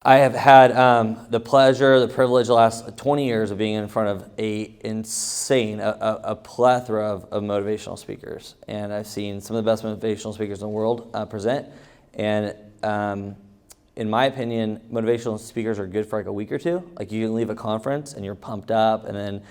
I have had the pleasure, the privilege the last 20 years of being in front of a plethora of motivational speakers. And I've seen some of the best motivational speakers in the world present. And in my opinion, motivational speakers are good for like a week or two. Like you can leave a conference and you're pumped up, and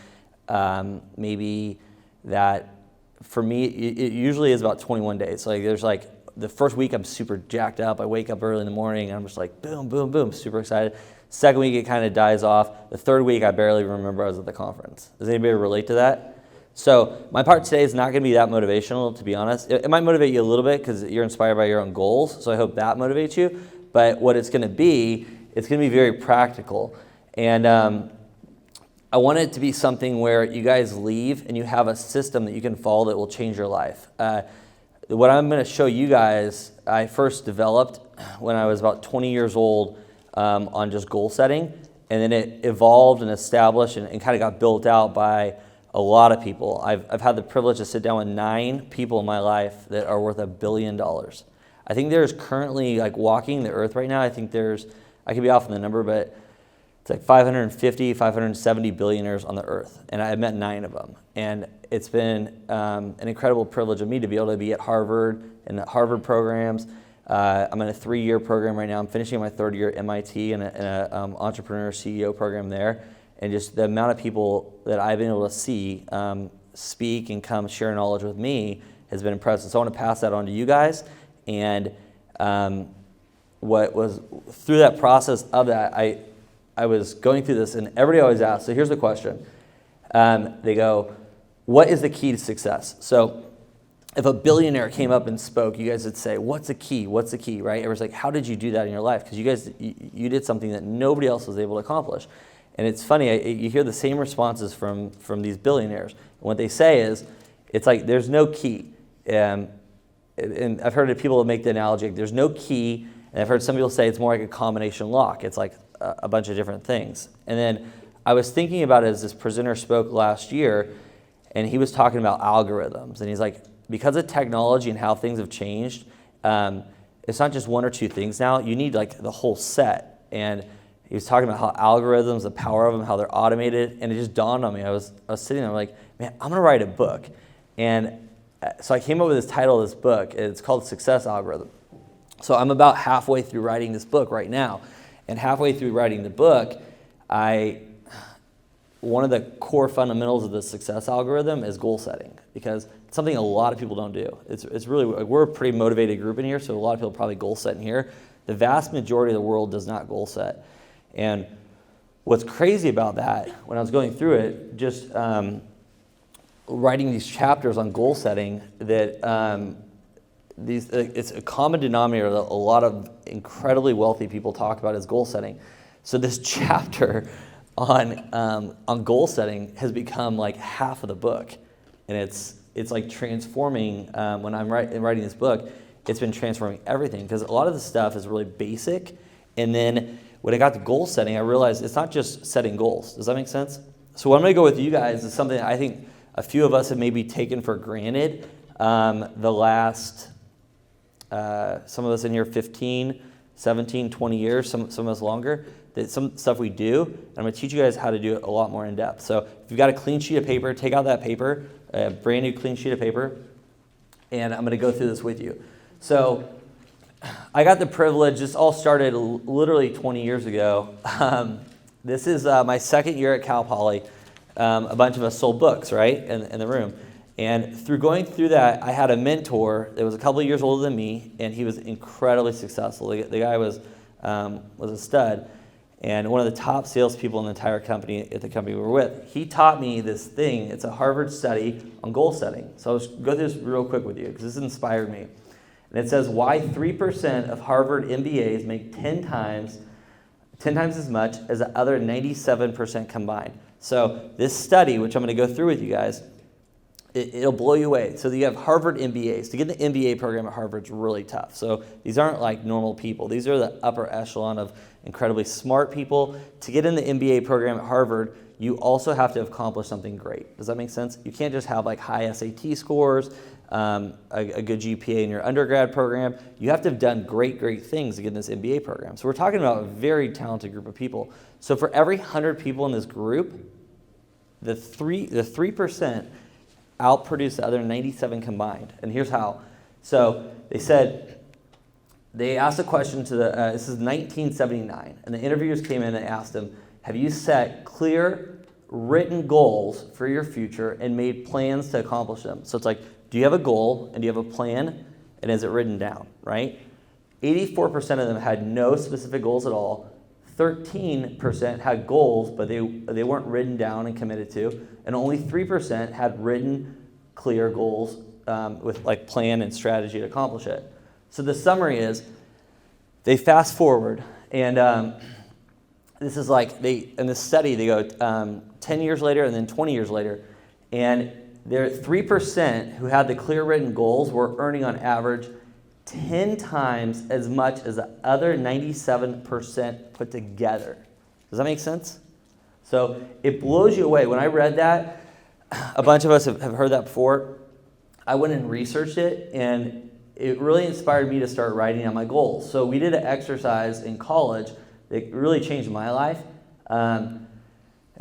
then maybe that, for me, it usually is about 21 days. So like there's like, the first week I'm super jacked up. I wake up early in the morning and I'm just like boom, boom, boom, super excited. Second week it kind of dies off. The third week I barely remember I was at the conference. Does anybody relate to that? So my part today is not going to be that motivational, to be honest. It might motivate you a little bit because you're inspired by your own goals. So I hope that motivates you. But what it's going to be very practical. And I want it to be something where you guys leave and you have a system that you can follow that will change your life. What I'm going to show you guys, I first developed when I was about 20 years old on just goal setting, and then it evolved and established and kind of got built out by a lot of people. I've had the privilege to sit down with 9 people in my life that are worth $1 billion. I think there's currently, like walking the earth right now, I think I could be off on the number, but it's like 550, 570 billionaires on the earth, and I met 9 of them. And it's been an incredible privilege of me to be able to be at Harvard and the Harvard programs. I'm in a 3-year program right now. I'm finishing my 3rd year at MIT in an entrepreneur CEO program there. And just the amount of people that I've been able to see speak and come share knowledge with me has been impressive. So I want to pass that on to you guys. And what was through that process of that, I was going through this, and everybody always asks, so here's the question. They go, what is the key to success? So if a billionaire came up and spoke, you guys would say, what's the key? What's the key, right? Everyone's like, how did you do that in your life? Because you guys, you did something that nobody else was able to accomplish. And it's funny, you hear the same responses from these billionaires. And what they say is, it's like, there's no key. And I've heard people make the analogy, like, there's no key. And I've heard some people say it's more like a combination lock. It's like a bunch of different things. And then I was thinking about it as this presenter spoke last year, and he was talking about algorithms. And he's like, because of technology and how things have changed, it's not just 1 or 2 things now. You need like the whole set. And he was talking about how algorithms, the power of them, how they're automated. And it just dawned on me. I was sitting there, I'm like, man, I'm going to write a book. And so I came up with this title of this book. It's called Success Algorithm. So I'm about halfway through writing this book right now. And halfway through writing the book, one of the core fundamentals of the success algorithm is goal setting, because it's something a lot of people don't do. It's really, we're a pretty motivated group in here, so a lot of people probably goal set in here. The vast majority of the world does not goal set. And what's crazy about that, when I was going through it, just writing these chapters on goal setting, that it's a common denominator that a lot of incredibly wealthy people talk about is goal setting. So this chapter on goal setting has become like half of the book, and it's like transforming. When I'm writing this book, it's been transforming everything, because a lot of the stuff is really basic, and then when I got to goal setting, I realized it's not just setting goals. Does that make sense? So what I'm going to go with you guys is something that I think a few of us have maybe taken for granted the last. Some of us in here 15, 17, 20 years, some of us longer, that some stuff we do, and I'm going to teach you guys how to do it a lot more in depth. So if you've got a clean sheet of paper, take out that paper, a brand new clean sheet of paper, and I'm going to go through this with you. So I got the privilege, this all started literally 20 years ago. This is my 2nd year at Cal Poly. A bunch of us sold books, right, in the room. And through going through that, I had a mentor that was a couple of years older than me, and he was incredibly successful. The guy was a stud, and one of the top salespeople in the entire company at the company we were with. He taught me this thing. It's a Harvard study on goal setting. So I'll just go through this real quick with you, because this inspired me. And it says why 3% of Harvard MBAs make 10 times as much as the other 97% combined. So this study, which I'm going to go through with you guys, it'll blow you away. So you have Harvard MBAs. To get the MBA program at Harvard is really tough. So these aren't like normal people. These are the upper echelon of incredibly smart people. To get in the MBA program at Harvard, you also have to accomplish something great. Does that make sense? You can't just have like high SAT scores. a good GPA in your undergrad program. You have to have done great things to get in this MBA program. So we're talking about a very talented group of people. So for every 100 people in this group, the 3% outproduce the other 97 combined. And here's how. So they asked a question to this is 1979, and the interviewers came in and asked them, have you set clear written goals for your future and made plans to accomplish them? So it's like, do you have a goal and do you have a plan, and is it written down, right? 84% of them had no specific goals at all. 13% had goals, but they weren't written down and committed to, and only 3% had written clear goals with like plan and strategy to accomplish it. So the summary is, they fast forward, and this is like in this study they go 10 years later and then 20 years later, and there 3% who had the clear written goals were earning on average 10 times as much as the other 97% put together. Does that make sense? So it blows you away. When I read that, a bunch of us have heard that before. I went and researched it, and it really inspired me to start writing down my goals. So we did an exercise in college that really changed my life. And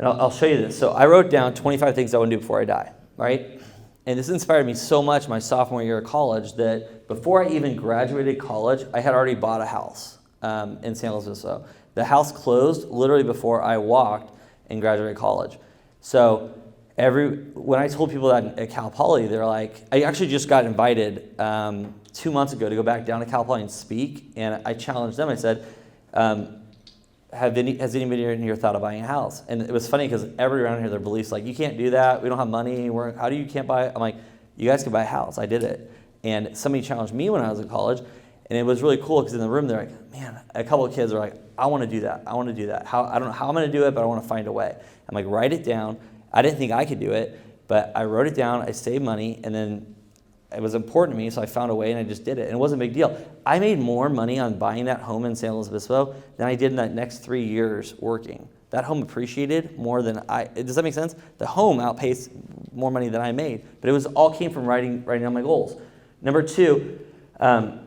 I'll show you this. So I wrote down 25 things I want to do before I die, right? And this inspired me so much my sophomore year of college that before I even graduated college, I had already bought a house in San Luis Obispo. The house closed literally before I walked and graduated college. So when I told people that at Cal Poly, they're like, I actually just got invited 2 months ago to go back down to Cal Poly and speak, and I challenged them. I said, has anybody in here thought of buying a house? And it was funny because everybody around here, their beliefs like, you can't do that, we don't have money, how do you can't buy it? I'm like, you guys can buy a house. I did it. And somebody challenged me when I was in college, and it was really cool because in the room they're like, man, a couple of kids are like, I want to do that. I want to do that. I don't know how I'm going to do it, but I want to find a way. I'm like, write it down. I didn't think I could do it, but I wrote it down, I saved money, and then it was important to me, so I found a way and I just did it. And it wasn't a big deal. I made more money on buying that home in San Luis Obispo than I did in that next 3 years working. That home appreciated more than does that make sense? The home outpaced more money than I made, but it all came from writing down my goals. Number 2, I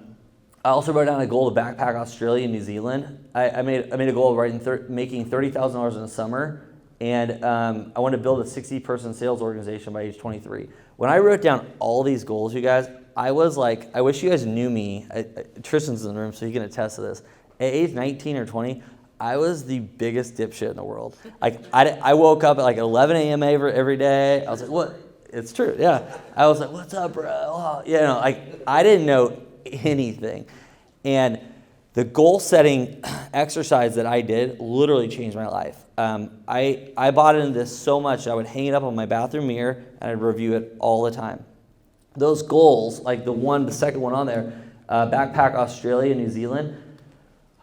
also wrote down a goal to backpack Australia and New Zealand. I made a goal of making $30,000 in the summer, and I want to build a 60-person sales organization by age 23. When I wrote down all these goals, you guys, I was like, I wish you guys knew me. Tristan's in the room, so he can attest to this. At age 19 or 20, I was the biggest dipshit in the world. Like, I woke up at like 11 a.m. every day. I was like, what? It's true, yeah. I was like, what's up, bro? Oh, like I didn't know anything. And the goal-setting exercise that I did literally changed my life. I bought into this so much that I would hang it up on my bathroom mirror and I'd review it all the time. Those goals, like the second one on there, backpack Australia, New Zealand,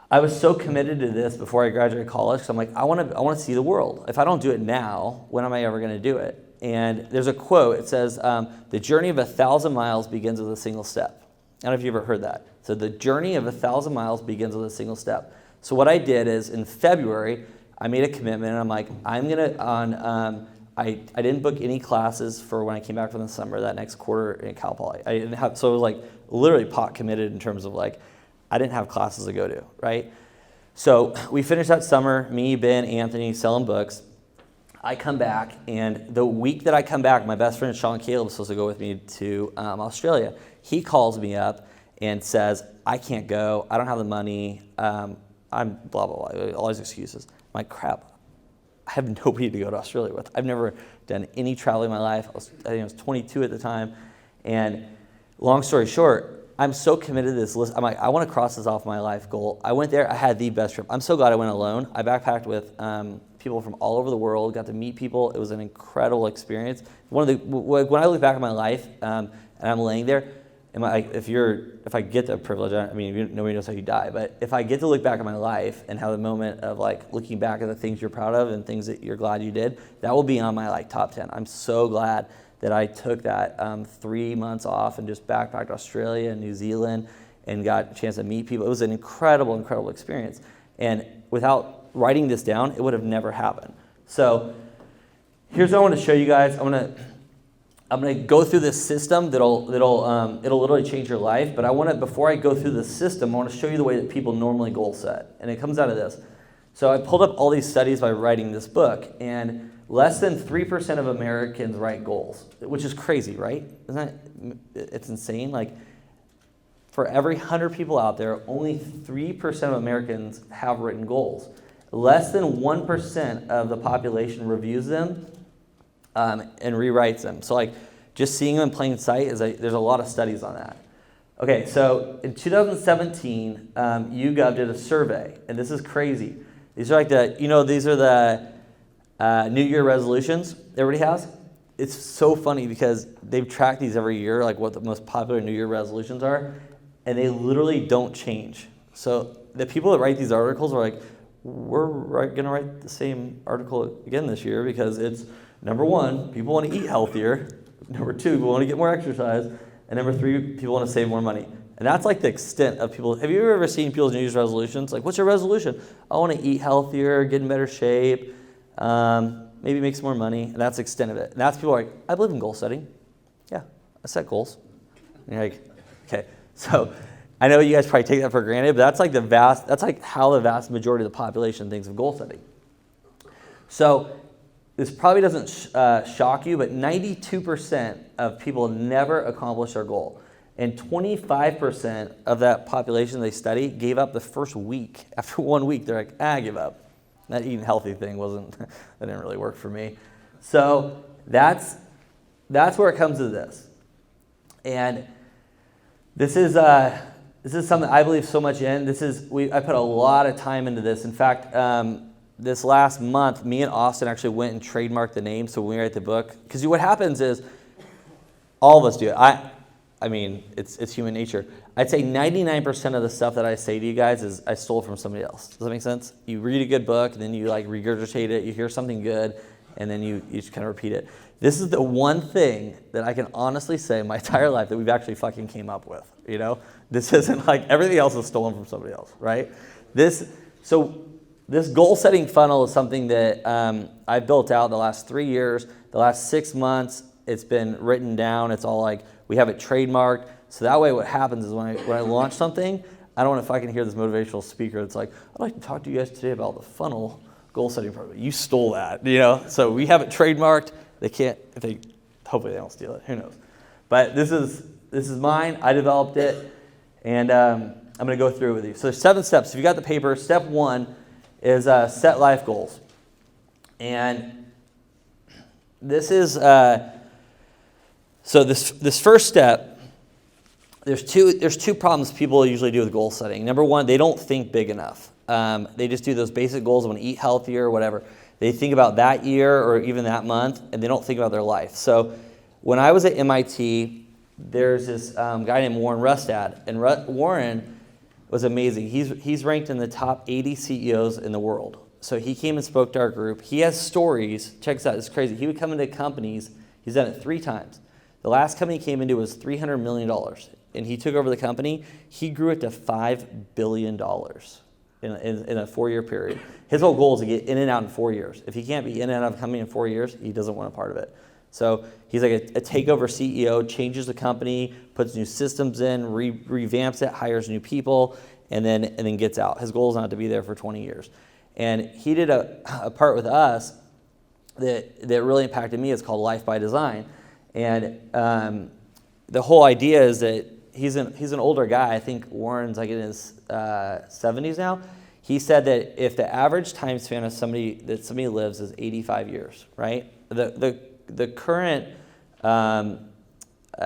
I was so committed to this before I graduated college because I'm like, I want to see the world. If I don't do it now, when am I ever going to do it? And there's a quote. It says, the journey of 1,000 miles begins with a single step. I don't know if you've ever heard that. So the journey of 1,000 miles begins with a single step. So what I did is in February, I made a commitment, and I'm like, I'm going to, I didn't book any classes for when I came back from the summer that next quarter in Cal Poly. So it was like literally pot committed in terms of like, I didn't have classes to go to, right? So we finished that summer, me, Ben, Anthony, selling books. I come back, and the week that I come back, my best friend Sean Caleb was supposed to go with me to Australia. He calls me up and says, I can't go, I don't have the money, I'm blah, blah, blah, all these excuses. I'm like, crap, I have nobody to go to Australia with. I've never done any traveling in my life. I think I was 22 at the time. And long story short, I'm so committed to this list. I'm like, I want to cross this off my life goal. I went there, I had the best trip. I'm so glad I went alone. I backpacked with people from all over the world, got to meet people. It was an incredible experience. When I look back at my life and I'm laying there, if I get the privilege, I mean, nobody knows how you die, but if I get to look back at my life and have a moment of like looking back at the things you're proud of and things that you're glad you did, that will be on my like top 10. I'm so glad that I took that 3 months off and just backpacked Australia and New Zealand and got a chance to meet people. It was an incredible, incredible experience. And without writing this down, it would have never happened. So here's what I want to show you guys. I'm going to go through this system it'll literally change your life. But before I go through the system, I want to show you the way that people normally goal set. And it comes out of this. So I pulled up all these studies by writing this book, and less than 3% of Americans write goals, which is crazy, right? It's insane. Like, for every 100 people out there, only 3% of Americans have written goals. Less than 1% of the population reviews them and rewrites them. So like just seeing them in plain sight, there's a lot of studies on that. Okay, so in 2017, YouGov did a survey, and this is crazy. These are like these are the New Year resolutions everybody has. It's so funny because they've tracked these every year, like what the most popular New Year resolutions are, and they literally don't change. So the people that write these articles are like, we're going to write the same article again this year because it's, number one, people want to eat healthier. Number two, people want to get more exercise. And number three, people want to save more money. And that's like the extent of people. Have you ever seen people's New Year's resolutions? Like, what's your resolution? I want to eat healthier, get in better shape, maybe make some more money. And that's the extent of it. And that's people are like, I believe in goal setting. Yeah, I set goals. And you're like, okay. So I know you guys probably take that for granted, but that's like how the vast majority of the population thinks of goal setting. So this probably doesn't shock you, but 92% of people never accomplish their goal. And 25% of that population they study gave up the first week. After 1 week, they're like, I give up. That eating healthy thing that didn't really work for me. So that's where it comes to this. And this is something I believe so much in. I put a lot of time into this. In fact, this last month, me and Austin actually went and trademarked the name. So when we write the book, because what happens is, all of us do it. I mean, it's human nature. I'd say 99% of the stuff that I say to you guys is I stole from somebody else. Does that make sense? You read a good book, and then you like regurgitate it. You hear something good, and then you just kind of repeat it. This is the one thing that I can honestly say in my entire life that we've actually fucking came up with. You know, this isn't like everything else is stolen from somebody else, right? This goal setting funnel is something that I've built out the last 3 years. The last 6 months, it's been written down. It's all like, we have it trademarked. So that way what happens is when I launch something, I don't want to fucking hear this motivational speaker that's like, I'd like to talk to you guys today about the funnel goal setting program. You stole that, you know? So we have it trademarked. They can't, hopefully they don't steal it. Who knows? But this is mine. I developed it. And I'm going to go through it with you. So there's 7 steps. If you got the paper, step 1 is set life goals. And this is, so this first step, there's two problems people usually do with goal setting. Number one, they don't think big enough. They just do those basic goals. I want to eat healthier or whatever. They think about that year or even that month, and they don't think about their life. So when I was at MIT, there's this guy named Warren Rustad, and Warren was amazing. He's ranked in the top 80 CEOs in the world. So he came and spoke to our group. He has stories. Check this out. It's crazy. He would come into companies. He's done it 3 times. The last company he came into was $300 million. And he took over the company. He grew it to $5 billion in a 4-year period. His whole goal is to get in and out in 4 years. If he can't be in and out of a company in 4 years, he doesn't want a part of it. So he's like a takeover CEO, changes the company, puts new systems in, revamps it, hires new people, and then gets out. His goal is not to be there for 20 years. And he did a part with us that really impacted me. It's called Life by Design. And the whole idea is that he's an older guy. I think Warren's like in his 70s now. He said that if the average time span of somebody lives is 85 years, right? The current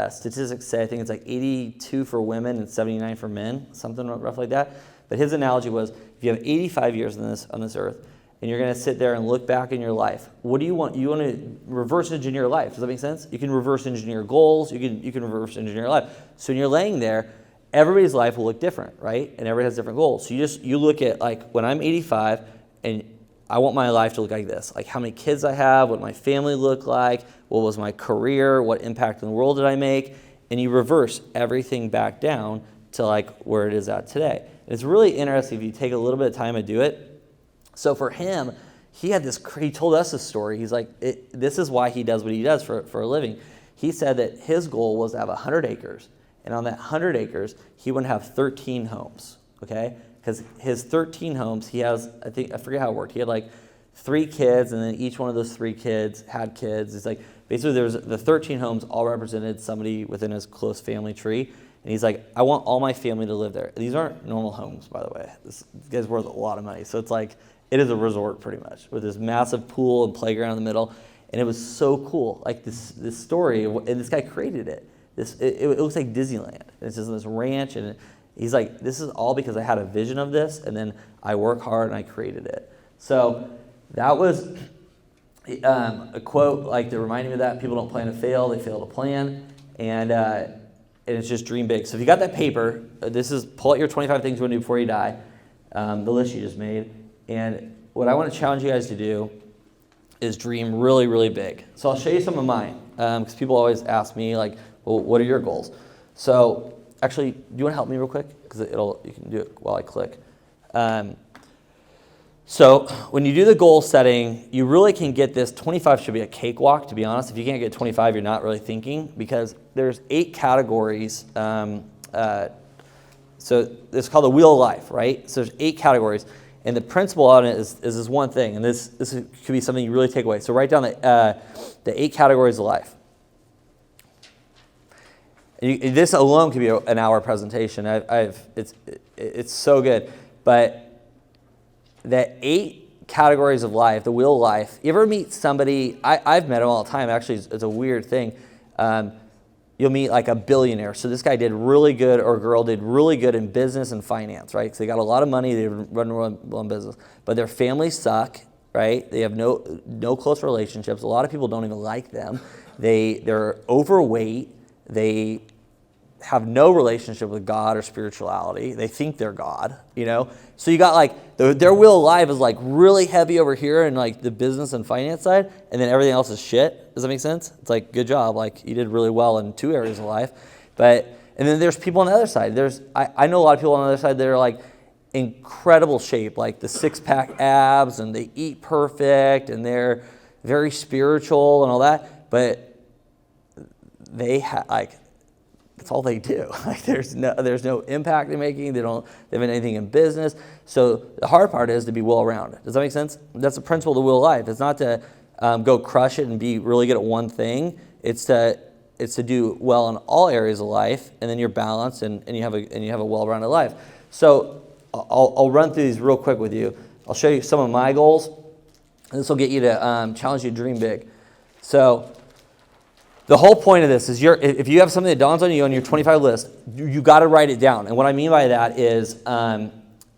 statistics say, I think it's like 82 for women and 79 for men, something roughly like that. But his analogy was, if you have 85 years on this earth, and you're going to sit there and look back in your life, what do you want? You want to reverse engineer life. Does that make sense? You can reverse engineer goals. You can reverse engineer life. So when you're laying there, everybody's life will look different, right? And everybody has different goals. So you look at, like, when I'm 85 and I want my life to look like this, like how many kids I have, what my family looked like, what was my career, what impact in the world did I make, and you reverse everything back down to like where it is at today. And it's really interesting if you take a little bit of time to do it. So for him, he told us this story. He's like, this is why he does what he does for a living. he said that his goal was to have 100 acres. And on that 100 acres, he would have 13 homes, okay? Because his 13 homes, he has, I forget how it worked. He had like 3 kids, and then each one of those 3 kids had kids. It's like, basically there's the 13 homes all represented somebody within his close family tree. And he's like, I want all my family to live there. These aren't normal homes, by the way. This guy's worth a lot of money. So it's like, it is a resort pretty much, with this massive pool and playground in the middle. And it was so cool. Like this story, and this guy created it. It looks like Disneyland. It's just this ranch, and he's like, this is all because I had a vision of this, and then I work hard and I created it. So that was a quote like that reminded me of that. People don't plan to fail, they fail to plan. And it's just dream big. So if you got that paper, pull out your 25 things you want to do before you die, the list you just made. And what I want to challenge you guys to do is dream really, really big. So I'll show you some of mine, because people always ask me, like, well, what are your goals? So actually, do you want to help me real quick? Because you can do it while I click. So when you do the goal setting, you really can get this. 25 should be a cakewalk, to be honest. If you can't get 25, you're not really thinking, because there's 8 categories. So it's called the wheel of life, right? So there's 8 categories. And the principle on it is this one thing, and this could be something you really take away. So write down the 8 categories of life. This alone could be an hour presentation. It's so good. But the 8 categories of life, the wheel of life. You ever meet somebody? I've met them all the time. Actually, it's a weird thing. You'll meet like a billionaire. So this guy did really good, or girl did really good in business and finance, right? So they got a lot of money, they run one business, but their families suck, right? They have no close relationships. A lot of people don't even like them. They're overweight. They have no relationship with God or spirituality. They think they're God, you know? So you got like, their wheel of life is like really heavy over here in like the business and finance side, and then everything else is shit. Does that make sense? It's like, good job. Like, you did really well in 2 areas of life. And then there's people on the other side. I know a lot of people on the other side that are like incredible shape, like the 6-pack abs, and they eat perfect, and they're very spiritual and all that, but they that's all they do. Like there's no impact they're making. They haven't anything in business. So the hard part is to be well-rounded. Does that make sense? That's the principle of the wheel of life. It's not to go crush it and be really good at one thing. It's to do well in all areas of life, and then you're balanced and you have a well-rounded life. So I'll run through these real quick with you. I'll show you some of my goals. This will get you to challenge you to dream big. So the whole point of this is if you have something that dawns on you on your 25 list, you got to write it down. And what I mean by that is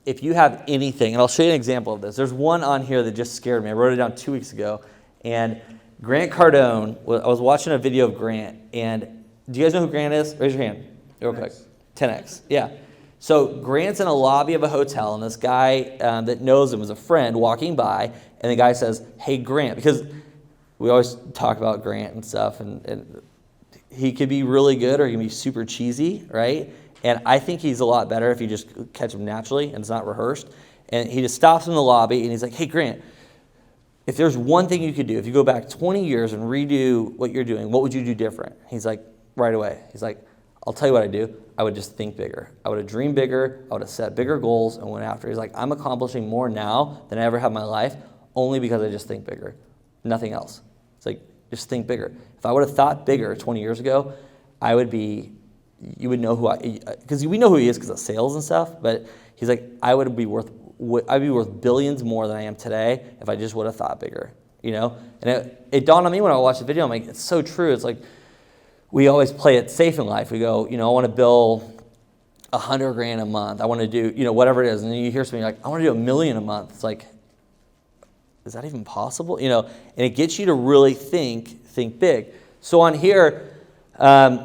if you have anything, and I'll show you an example of this. There's one on here that just scared me. I wrote it down 2 weeks ago. And Grant Cardone, I was watching a video of Grant. And do you guys know who Grant is? Raise your hand real quick. 10X. Yeah. So Grant's in a lobby of a hotel, and this guy that knows him is a friend walking by. And the guy says, hey, Grant, because we always talk about Grant and stuff, and he could be really good or he can be super cheesy, right? And I think he's a lot better if you just catch him naturally and it's not rehearsed. And he just stops in the lobby and he's like, hey, Grant, if there's one thing you could do, if you go back 20 years and redo what you're doing, what would you do different? He's like, right away. He's like, I'll tell you what I do. I would just think bigger. I would have dreamed bigger. I would have set bigger goals and went after. He's like, I'm accomplishing more now than I ever have in my life only because I just think bigger. Nothing else. It's like, just think bigger. If I would have thought bigger 20 years ago, you would know because we know who he is because of sales and stuff, but he's like, I'd be worth billions more than I am today if I just would have thought bigger, you know? And it dawned on me when I watched the video, I'm like, it's so true. It's like, we always play it safe in life. We go, I want to bill $100,000 a month. I want to do, whatever it is. And then you hear something like, I want to do $1 million a month. It's like, is that even possible? And it gets you to really think big. So on here,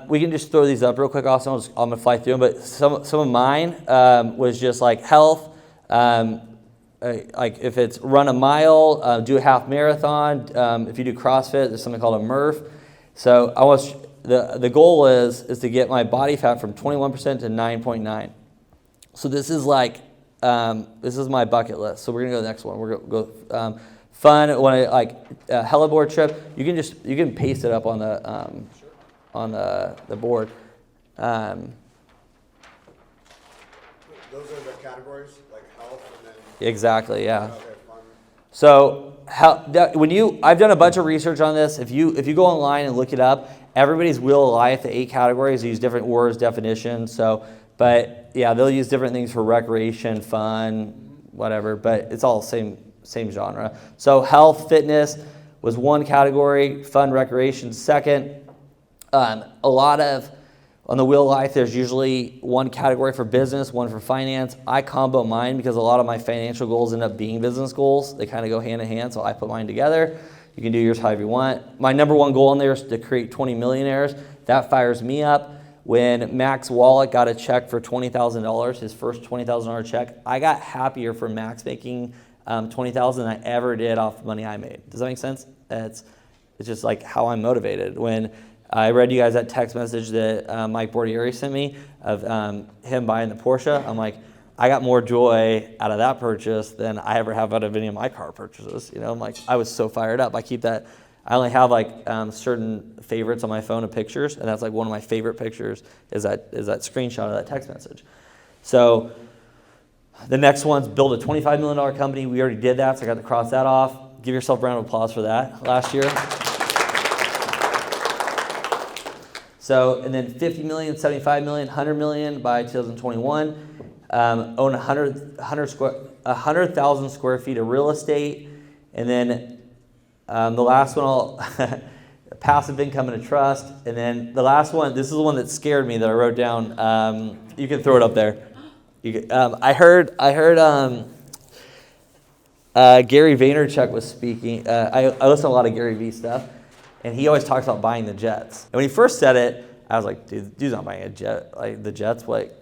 we can just throw these up real quick. Also, I'm going to fly through them. But some of mine was just like health. Like if it's run a mile, do a half marathon. If you do CrossFit, there's something called a Murph. So the goal is to get my body fat from 21% to 9.9. So this is like. This is my bucket list. So we're gonna go to the next one. We're gonna go fun. When a heliboard trip, you can paste it up on the. the board. Those are the categories, like health and then... Exactly, yeah. Okay, fun. So I've done a bunch of research on this. If you go online and look it up, everybody's wheel of life, the 8 categories, use different words, definitions. But yeah, they'll use different things for recreation, fun, whatever. But it's all same genre. So health, fitness was one category. Fun, recreation, second. On the wheel of life, there's usually one category for business, one for finance. I combo mine because a lot of my financial goals end up being business goals. They kind of go hand in hand, so I put mine together. You can do yours however you want. My number one goal in there is to create 20 millionaires. That fires me up. When Max Wallet got a check for $20,000, his first $20,000 check, I got happier for Max making $20,000 than I ever did off the money I made. Does that make sense? It's just like how I'm motivated. When I read you guys that text message that Mike Bordieri sent me of him buying the Porsche. I'm like, I got more joy out of that purchase than I ever have out of any of my car purchases. I'm like, I was so fired up. I keep that. I only have like certain favorites on my phone of pictures, and that's like one of my favorite pictures is that screenshot of that text message. So the next one's build a $25 million company. We already did that, so I got to cross that off. Give yourself a round of applause for that last year. So, and then 50 million, 75 million, 100 million by 2021. Own 100,000 square feet of real estate. And then the last one, passive income and a trust. And then the last one, this is the one that scared me that I wrote down. You can throw it up there. I heard Gary Vaynerchuk was speaking. I listen to a lot of Gary Vee stuff. And he always talks about buying the jets. And when he first said it, I was like, dude's not buying a jet. Like, the jet's what?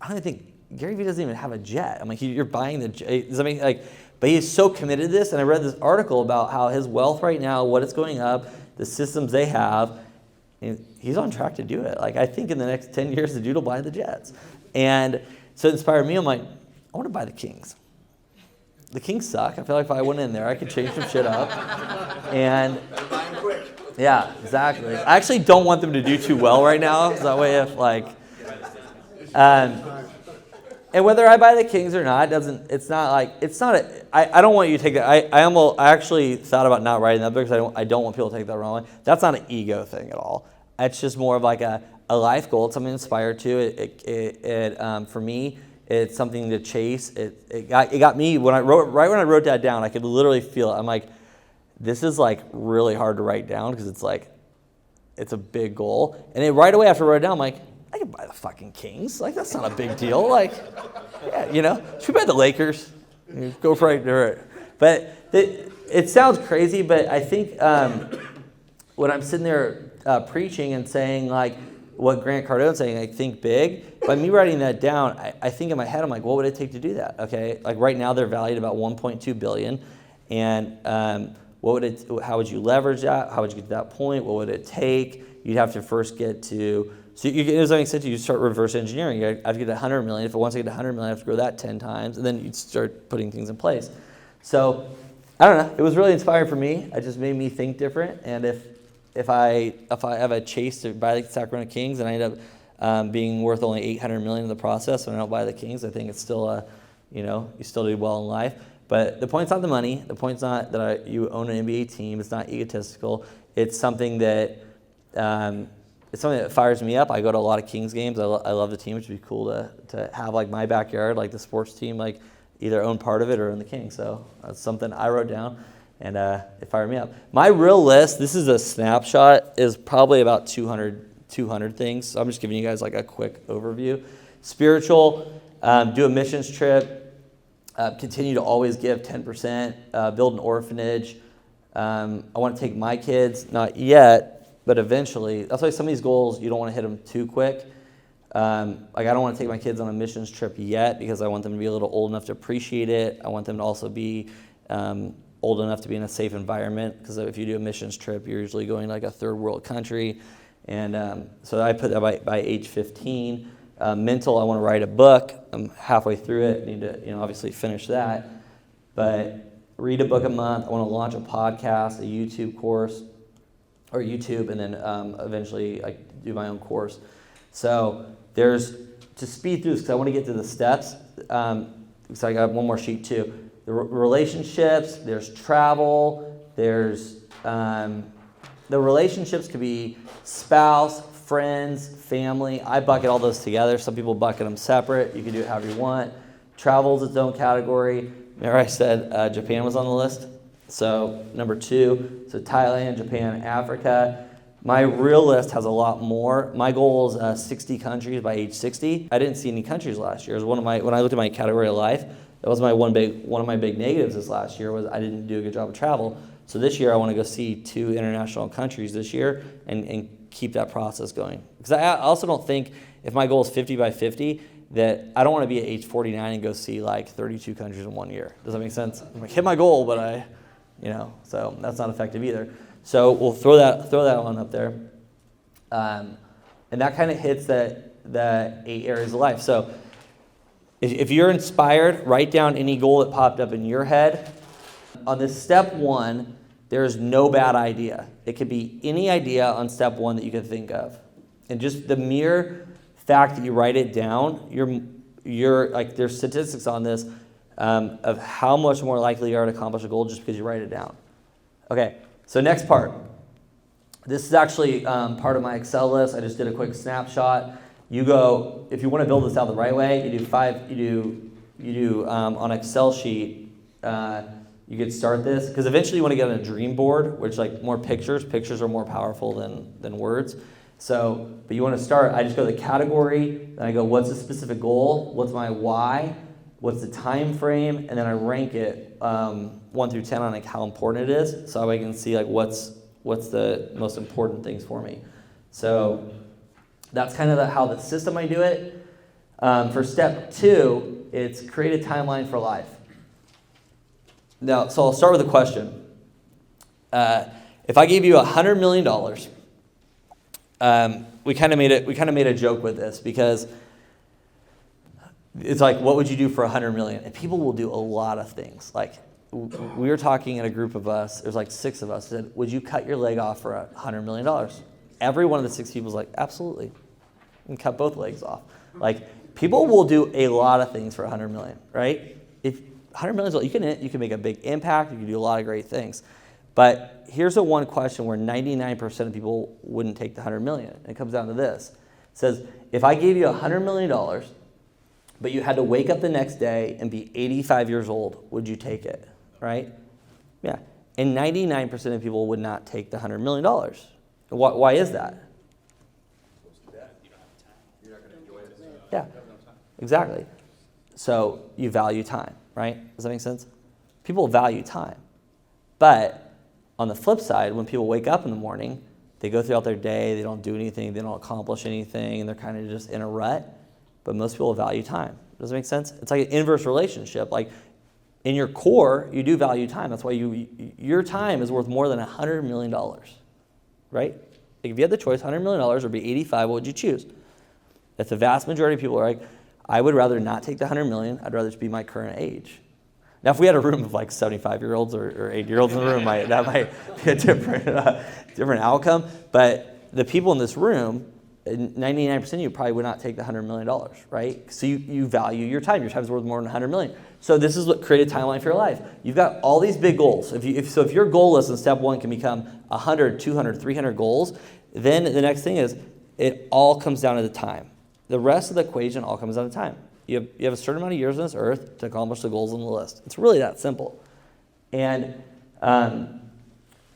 I don't even think, Gary Vee doesn't even have a jet. I'm like, you're buying the jet. Does that mean, like, but he's so committed to this. And I read this article about how his wealth right now, what it's going up, the systems they have, and he's on track to do it. Like, I think in the next 10 years, the dude will buy the jets. And so it inspired me. I'm like, I want to buy the Kings. The Kings suck. I feel like if I went in there, I could change some shit up. And yeah, exactly. I actually don't want them to do too well right now. So that way, if like, and whether I buy the Kings or not, I don't want you to take that. I actually thought about not writing that because I don't want people to take that wrong. That's not an ego thing at all. It's just more of like a life goal. It's something to aspire to. For me, it's something to chase. It got me when I wrote that down. I could literally feel it. I'm like, this is like really hard to write down because it's like, it's a big goal. And then right away after I wrote it down, I'm like, I can buy the fucking Kings. Like, that's not a big deal. Like, yeah, should we buy the Lakers? Go for it. But it sounds crazy, but I think when I'm sitting there preaching and saying like what Grant Cardone's saying, like think big. By me writing that down, I think in my head, I'm like, what would it take to do that? Okay, like right now they're valued about 1.2 billion, and how would you leverage that? How would you get to that point? What would it take? You'd have to first get to, so does that make sense? You start reverse engineering. I have to get to 100 million. If it wants to get to 100 million, I have to grow that 10 times, and then you'd start putting things in place. So I don't know. It was really inspiring for me. It just made me think different. And if I have a chase to buy the Sacramento Kings and I end up being worth only 800 million in the process when I don't buy the Kings, I think it's still you still do well in life. But the point's not the money. The point's not that you own an NBA team. It's not egotistical. It's something that fires me up. I go to a lot of Kings games. I love the team. It would be cool to have like my backyard, like the sports team, like either own part of it or own the Kings. So that's something I wrote down, and it fired me up. My real list, this is a snapshot, is probably about 200 things. So I'm just giving you guys like a quick overview. Spiritual, do a missions trip. Continue to always give 10%, build an orphanage. I want to take my kids, not yet, but eventually. That's why some of these goals, you don't want to hit them too quick. I don't want to take my kids on a missions trip yet because I want them to be a little old enough to appreciate it. I want them to also be old enough to be in a safe environment, because if you do a missions trip, you're usually going like a third world country. And so I put that by age 15. Mental, I want to write a book. I'm halfway through it. I need to, obviously finish that. But read a book a month. I want to launch a podcast, a YouTube course. or YouTube, and then eventually I do my own course. So there's, to speed through this, because I want to get to the steps, because I got one more sheet too. The relationships, there's travel, there's, the relationships could be spouse, friends, family. I bucket all those together. Some people bucket them separate. You can do it however you want. Travel is its own category. Remember I said Japan was on the list? So number 2, so Thailand, Japan, Africa. My real list has a lot more. My goal is 60 countries by age 60. I didn't see any countries last year. It was when I looked at my category of life, that was one of my big negatives this last year was I didn't do a good job of travel. So this year I want to go see 2 international countries this year and keep that process going. Because I also don't think if my goal is 50 by 50, that I don't want to be at age 49 and go see like 32 countries in 1 year. Does that make sense? I'm like, hit my goal, but so that's not effective either. So we'll throw that one up there. And that kind of hits the 8 areas of life. So if you're inspired, write down any goal that popped up in your head. On this step 1, there's no bad idea. It could be any idea on step 1 that you can think of. And just the mere fact that you write it down, you're like, there's statistics on this of how much more likely you are to accomplish a goal just because you write it down. Okay, so next part. This is actually part of my Excel list. I just did a quick snapshot. You go, if you want to build this out the right way, you do on Excel sheet, you could start this, because eventually you want to get on a dream board, which like more pictures are more powerful than words. So, but you want to start, I just go to the category, then I go, what's the specific goal? What's my why? What's the time frame? And then I rank it 1 through 10 on like how important it is, so I can see like what's the most important things for me. So that's kind of how the system I do it. For step 2, it's create a timeline for life. Now, so I'll start with a question. If I gave you $100 million, we kind of made a joke with this because it's like, what would you do for $100 million? And people will do a lot of things. Like, we were talking in a group of us. There's like 6 of us. Said, would you cut your leg off for $100 million? Every one of the 6 people was like, absolutely, and cut both legs off. Like, people will do a lot of things for $100 million, right? If $100 million, you can make a big impact. You can do a lot of great things. But here's the one question where 99% of people wouldn't take the $100 million. And it comes down to this. It says, if I gave you $100 million, but you had to wake up the next day and be 85 years old, would you take it, right? Yeah. And 99% of people would not take the $100 million. Why is that? You're not going to enjoy it. Yeah, exactly. So you value time, right? Does that make sense? People value time. But on the flip side, when people wake up in the morning, they go throughout their day, they don't do anything, they don't accomplish anything, and they're kind of just in a rut. But most people value time. Does that make sense? It's like an inverse relationship. Like, in your core, you do value time. That's why your time is worth more than $100 million, right? Like, if you had the choice, $100 million or be 85, what would you choose? That's the vast majority of people are like, I would rather not take the $100 million. I'd rather just be my current age. Now, if we had a room of like 75-year-olds or 80-year-olds in the room, that might be a different outcome. But the people in this room, 99% of you probably would not take the $100 million, right? So you value your time. Your time is worth more than $100 million. So this is what create a timeline for your life. You've got all these big goals. If your goal list in step 1 can become 100, 200, 300 goals, then the next thing is it all comes down to the time. The rest of the equation all comes down to time. You have a certain amount of years on this earth to accomplish the goals on the list. It's really that simple. And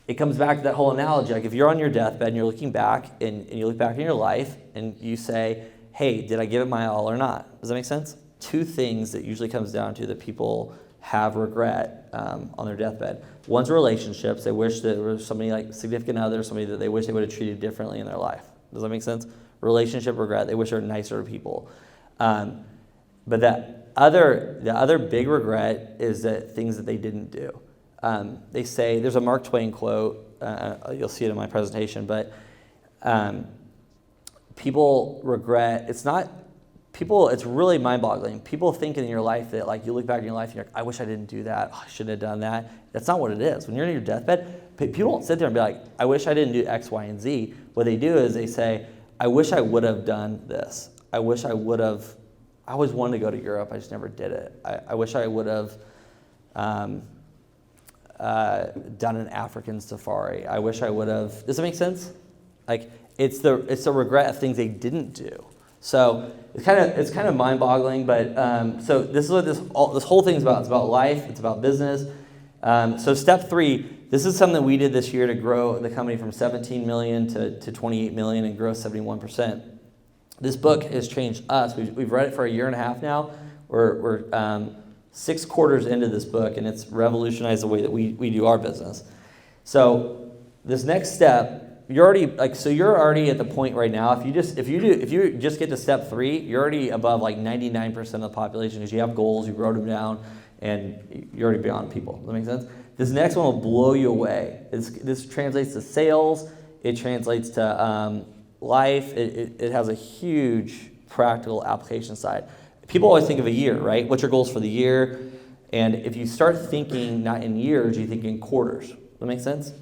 it comes back to that whole analogy. Like, if you're on your deathbed and you're looking back and you look back in your life and you say, hey, did I give it my all or not? Does that make sense? 2 things that usually comes down to that people have regret on their deathbed. One's relationships. They wish that there was somebody like significant other, somebody that they wish they would have treated differently in their life. Does that make sense? Relationship regret. They wish they were nicer to people. But the other big regret is that things that they didn't do. They say, there's a Mark Twain quote, you'll see it in my presentation, but people regret, it's not people, it's really mind-boggling. People think in your life that like you look back in your life and you're like, I wish I didn't do that. Oh, I shouldn't have done that. That's not what it is. When you're in your deathbed, people don't sit there and be like, I wish I didn't do X, Y, and Z. What they do is they say, I wish I would have done this. I wish I would have. I always wanted to go to Europe. I just never did it. I wish I would have done an African safari. I wish I would have. Does that make sense? Like it's the regret of things they didn't do. So it's kind of mind-boggling. But so this is what this whole thing's about. It's about life. It's about business. So step 3. This is something we did this year to grow the company from 17 million to 28 million and grow 71%. This book has changed us. We've read it for a year and a half now. We're 6 quarters into this book, and it's revolutionized the way that we do our business. So this next step, you're already at the point right now. If you just get to step 3, you're already above like 99% of the population because you have goals, you wrote them down, and you're already beyond people. Does that make sense? This next one will blow you away. This translates to sales. It translates to life. It has a huge practical application side. People always think of a year, right? What's your goals for the year? And if you start thinking not in years, you think in quarters. Does that make sense?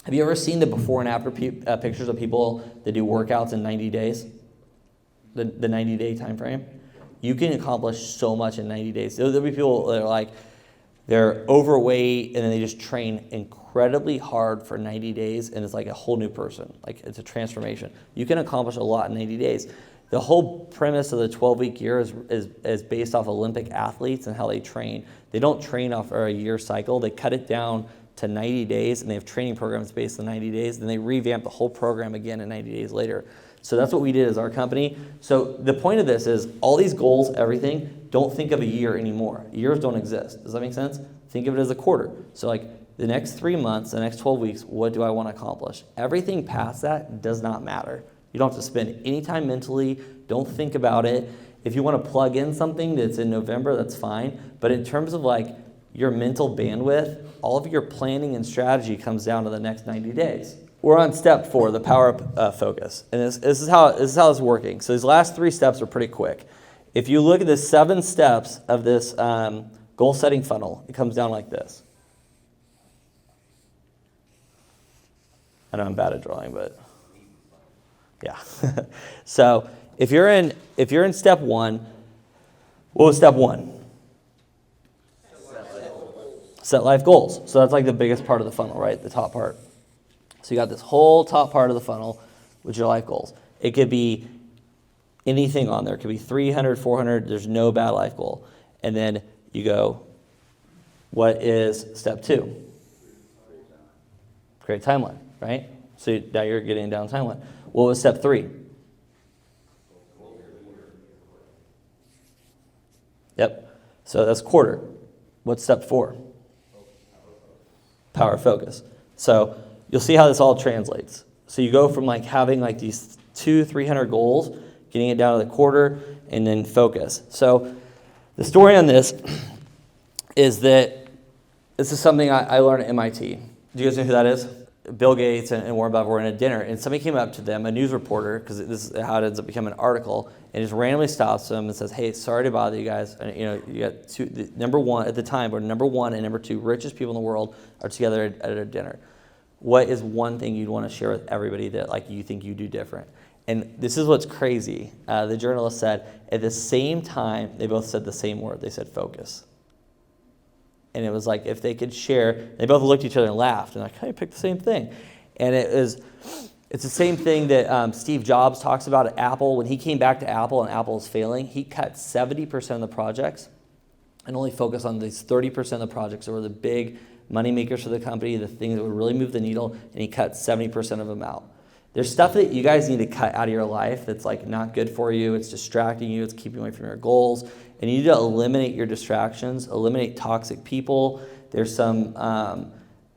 Have you ever seen the before and after pictures of people that do workouts in 90 days? The 90-day time frame? You can accomplish so much in 90 days. There'll be people that are like, they're overweight and then they just train incredibly hard for 90 days and it's like a whole new person. Like it's a transformation. You can accomplish a lot in 90 days. The whole premise of the 12-week year is based off Olympic athletes and how they train. They don't train off a year cycle. They cut it down to 90 days and they have training programs based on 90 days. Then they revamp the whole program again in 90 days later. So that's what we did as our company. So the point of this is all these goals, everything, don't think of a year anymore. Years don't exist. Does that make sense? Think of it as a quarter. So like the next 3 months, the next 12 weeks, what do I want to accomplish? Everything past that does not matter. You don't have to spend any time mentally. Don't think about it. If you want to plug in something that's in November, that's fine. But in terms of like your mental bandwidth, all of your planning and strategy comes down to the next 90 days. We're on step 4, the power of focus. And this is how it's working. So these last 3 steps are pretty quick. If you look at the 7 steps of this goal setting funnel, it comes down like this. I know I'm bad at drawing, but yeah. So if you're in step 1, what was step 1? Set life goals. So that's like the biggest part of the funnel, right? The top part. So you got this whole top part of the funnel with your life goals. It could be anything on there. It could be 300, 400. There's no bad life goal. And then you go, what is step 2? Create a timeline, right? So now you're getting down timeline. What was step 3? Yep. So that's quarter. What's step 4? Power of focus. So you'll see how this all translates. So you go from like having like these 200-300 goals, getting it down to the quarter, and then focus. So the story on this is that this is something I learned at MIT. Do you guys know who that is? Bill Gates and Warren Buffett were in a dinner, and somebody came up to them, a news reporter, because this is how it ends up becoming an article, and just randomly stops them and says, "Hey, sorry to bother you guys. And, you know, you got number 1 at the time, but number 1 and number 2 richest people in the world are together at a dinner. What is one thing you'd want to share with everybody that like you think you do different?" And this is what's crazy. The journalist said at the same time they both said the same word. They said focus. And it was like if they could share, they both looked at each other and laughed and like, hey, I picked the same thing. And it's the same thing that Steve Jobs talks about at Apple. When he came back to Apple and Apple was failing, he cut 70% of the projects and only focused on these 30% of the projects that were the big money makers for the company, the things that would really move the needle, and he cut 70% of them out. There's stuff that you guys need to cut out of your life that's like not good for you. It's distracting you. It's keeping you away from your goals. And you need to eliminate your distractions, eliminate toxic people. There's some,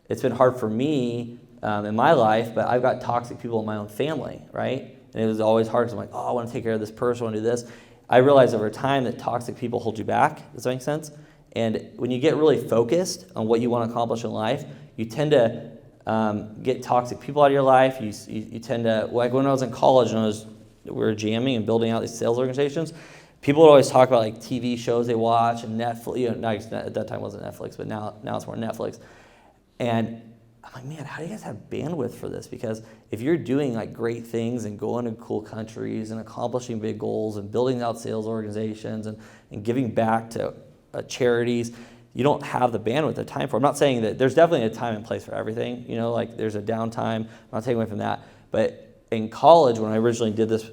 it's been hard for me in my life, but I've got toxic people in my own family, right? And it was always hard because I'm like, oh, I want to take care of this person, I want to do this. I realized over time that toxic people hold you back. Does that make sense? And when you get really focused on what you want to accomplish in life, you tend to get toxic people out of your life. You tend to, like when I was in college and we were jamming and building out these sales organizations, people would always talk about like TV shows they watch and Netflix. At that time it wasn't Netflix, but now it's more Netflix. And I'm like, man, how do you guys have bandwidth for this? Because if you're doing like great things and going to cool countries and accomplishing big goals and building out sales organizations and giving back to charities, you don't have the bandwidth, the time for it. I'm not saying that there's definitely a time and place for everything. Like there's a downtime. I'm not taking away from that. But in college, when I originally did this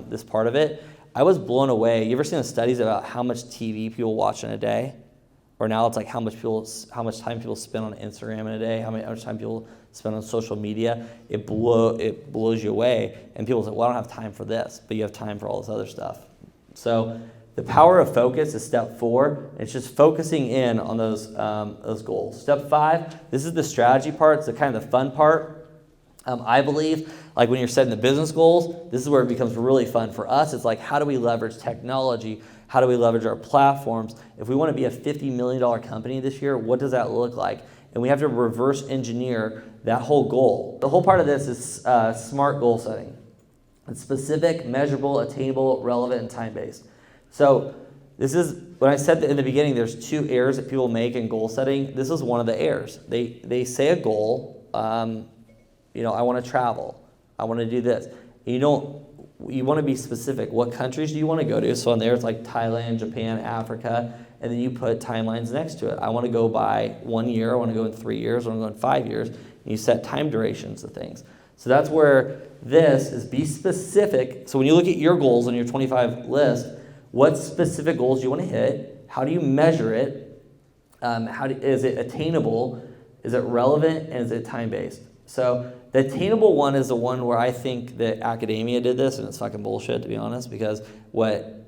this part of it, I was blown away. You ever seen the studies about how much TV people watch in a day? Or now it's like how much time people spend on Instagram in a day, how much time people spend on social media. It blows you away. And people say, well, I don't have time for this, but you have time for all this other stuff. So the power of focus is step 4. It's just focusing in on those goals. Step 5, this is the strategy part. It's the kind of the fun part. I believe, like when you're setting the business goals, this is where it becomes really fun. For us, it's like, how do we leverage technology? How do we leverage our platforms? If we want to be a $50 million company this year, what does that look like? And we have to reverse engineer that whole goal. The whole part of this is smart goal setting. It's specific, measurable, attainable, relevant, and time-based. So this is, when I said that in the beginning, there's 2 errors that people make in goal setting. This is one of the errors. They say a goal, I want to travel. I want to do this. You want to be specific. What countries do you want to go to? So on there, it's like Thailand, Japan, Africa, and then you put timelines next to it. I want to go by 1 year. I want to go in 3 years. I want to go in 5 years. And you set time durations of things. So that's where this is, be specific. So when you look at your goals on your 25 list, what specific goals do you want to hit? How do you measure it? Is it attainable? Is it relevant? And is it time-based? So the attainable one is the one where I think that academia did this, and it's fucking bullshit, to be honest, because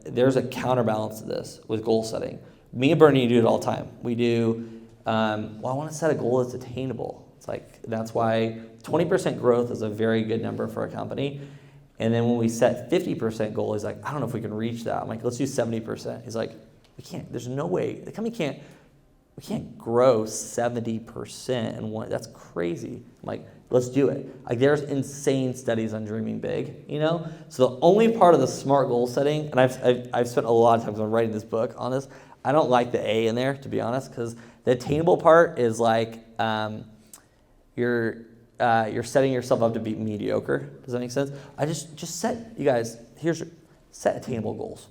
there's a counterbalance to this with goal setting. Me and Bernie do it all the time. We do, I want to set a goal that's attainable. It's like, that's why 20% growth is a very good number for a company. And then when we set 50% goal, he's like, I don't know if we can reach that. I'm like, let's do 70%. He's like, we can't, there's no way. The company we can't grow 70% in one. That's crazy. I'm like, let's do it. Like, there's insane studies on dreaming big, So the only part of the smart goal setting, and I've spent a lot of time when writing this book on this, I don't like the A in there, to be honest, because the attainable part is like you're setting yourself up to be mediocre. Does that make sense? I just set, you guys, set attainable goals.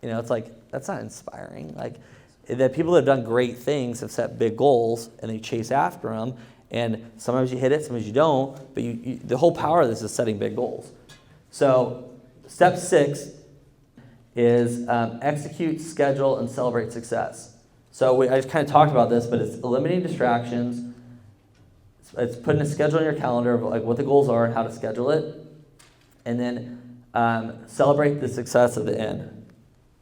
It's like, that's not inspiring. Like, that people that have done great things have set big goals and they chase after them, and sometimes you hit it, sometimes you don't, but the whole power of this is setting big goals. So step 6 is execute, schedule, and celebrate success. So I just kind of talked about this, but it's eliminating distractions. It's putting a schedule on your calendar of like what the goals are and how to schedule it, and then celebrate the success of the end.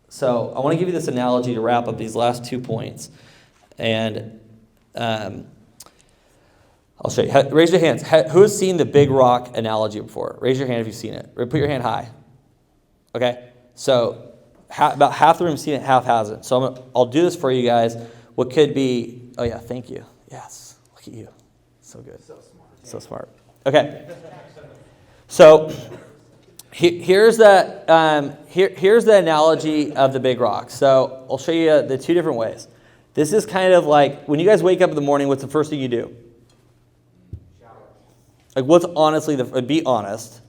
So I want to give you this analogy to wrap up these last 2 points. And I'll show you. Raise your hands. Who has seen the big rock analogy before? Raise your hand if you've seen it. Put your hand high. Okay? So about half the room has seen it, half hasn't. So I'll do this for you guys. What could be, oh yeah, thank you. Yes, look at you. So good. So smart. So smart. Okay. So here's the analogy of the big rock. So I'll show you the 2 different ways. This is kind of like when you guys wake up in the morning, what's the first thing you do? Shower. Like, what's honestly be honest.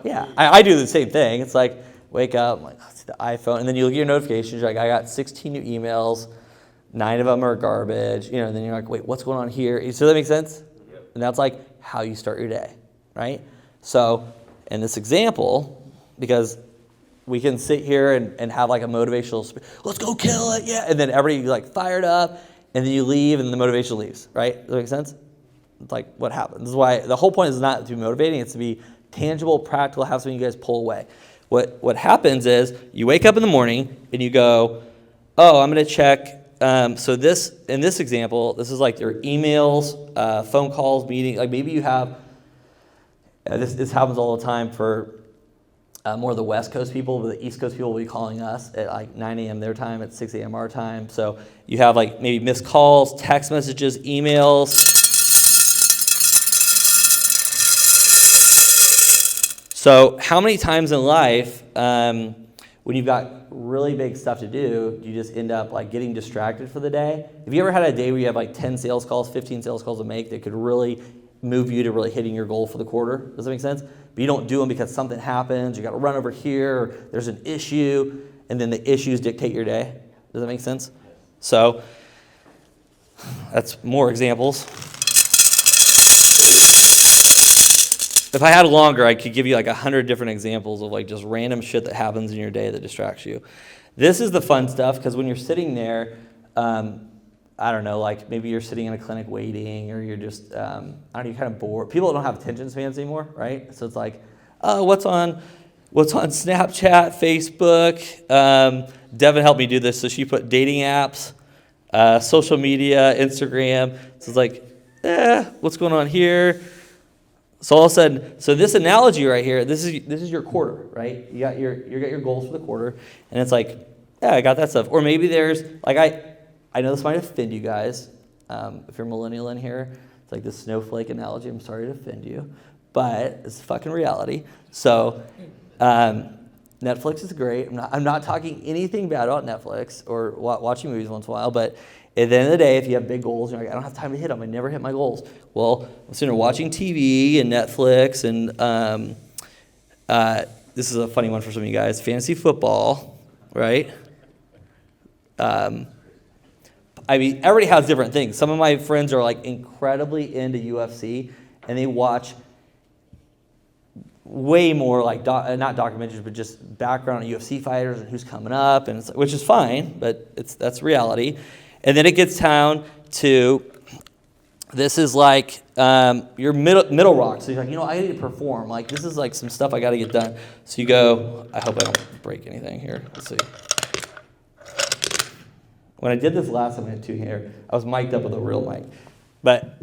Yeah, I do the same thing. It's like, wake up, I'm like, oh, it's the iPhone, and then you look at your notifications. You're like, I got 16 new emails, 9 of them are garbage. And then you're like, wait, what's going on here? So does that make sense? Yep. And that's like how you start your day, right? So in this example, because we can sit here and have like a motivational, let's go kill it, yeah. And then everybody's like fired up, and then you leave and the motivation leaves, right? Does that make sense? It's like what happens. This is why the whole point is not to be motivating, it's to be tangible, practical, have something you guys pull away. What happens is you wake up in the morning and you go, oh, I'm going to check. So this, in this example, this is like your emails, phone calls, meetings. Like maybe you have, this happens all the time for more of the West Coast people, but the East Coast people will be calling us at like 9 a.m. their time, at 6 a.m. our time. So you have like maybe missed calls, text messages, emails. So how many times in life, when you've got really big stuff to do, you just end up like getting distracted for the day? Have you ever had a day where you have like 10 sales calls, 15 sales calls to make that could really move you to really hitting your goal for the quarter? Does that make sense? But you don't do them because something happens, you got to run over here, or there's an issue, and then the issues dictate your day. Does that make sense? So that's more examples. If I had longer, I could give you like 100 different examples of like just random shit that happens in your day that distracts you. This is the fun stuff, because when you're sitting there, I don't know, like maybe you're sitting in a clinic waiting, or you're just, I don't know, you're kind of bored. People don't have attention spans anymore, right? So it's like, oh, what's on Snapchat, Facebook? Devin helped me do this, so she put dating apps, social media, Instagram. So it's like, what's going on here? So all of a sudden, so this analogy right here, this is your quarter, right? You got your goals for the quarter, and it's like, yeah, I got that stuff. Or maybe there's like I know this might offend you guys, if you're millennial in here. It's like the snowflake analogy. I'm sorry to offend you, but it's fucking reality. So Netflix is great. I'm not talking anything bad about Netflix or watching movies once in a while, but at the end of the day, if you have big goals, you're like, I don't have time to hit them. I never hit my goals. Well, I'm sitting there watching TV and Netflix, and this is a funny one for some of you guys. Fantasy football, right? I mean, everybody has different things. Some of my friends are like incredibly into UFC, and they watch way more like not documentaries, but just background on UFC fighters and who's coming up, and which is fine, but that's reality. And then it gets down to, this is like your middle rock. So you're like, I need to perform. Like, this is like some stuff I got to get done. So you go, I hope I don't break anything here. Let's see. When I did this last time, I had two here. I was mic'd up with a real mic. But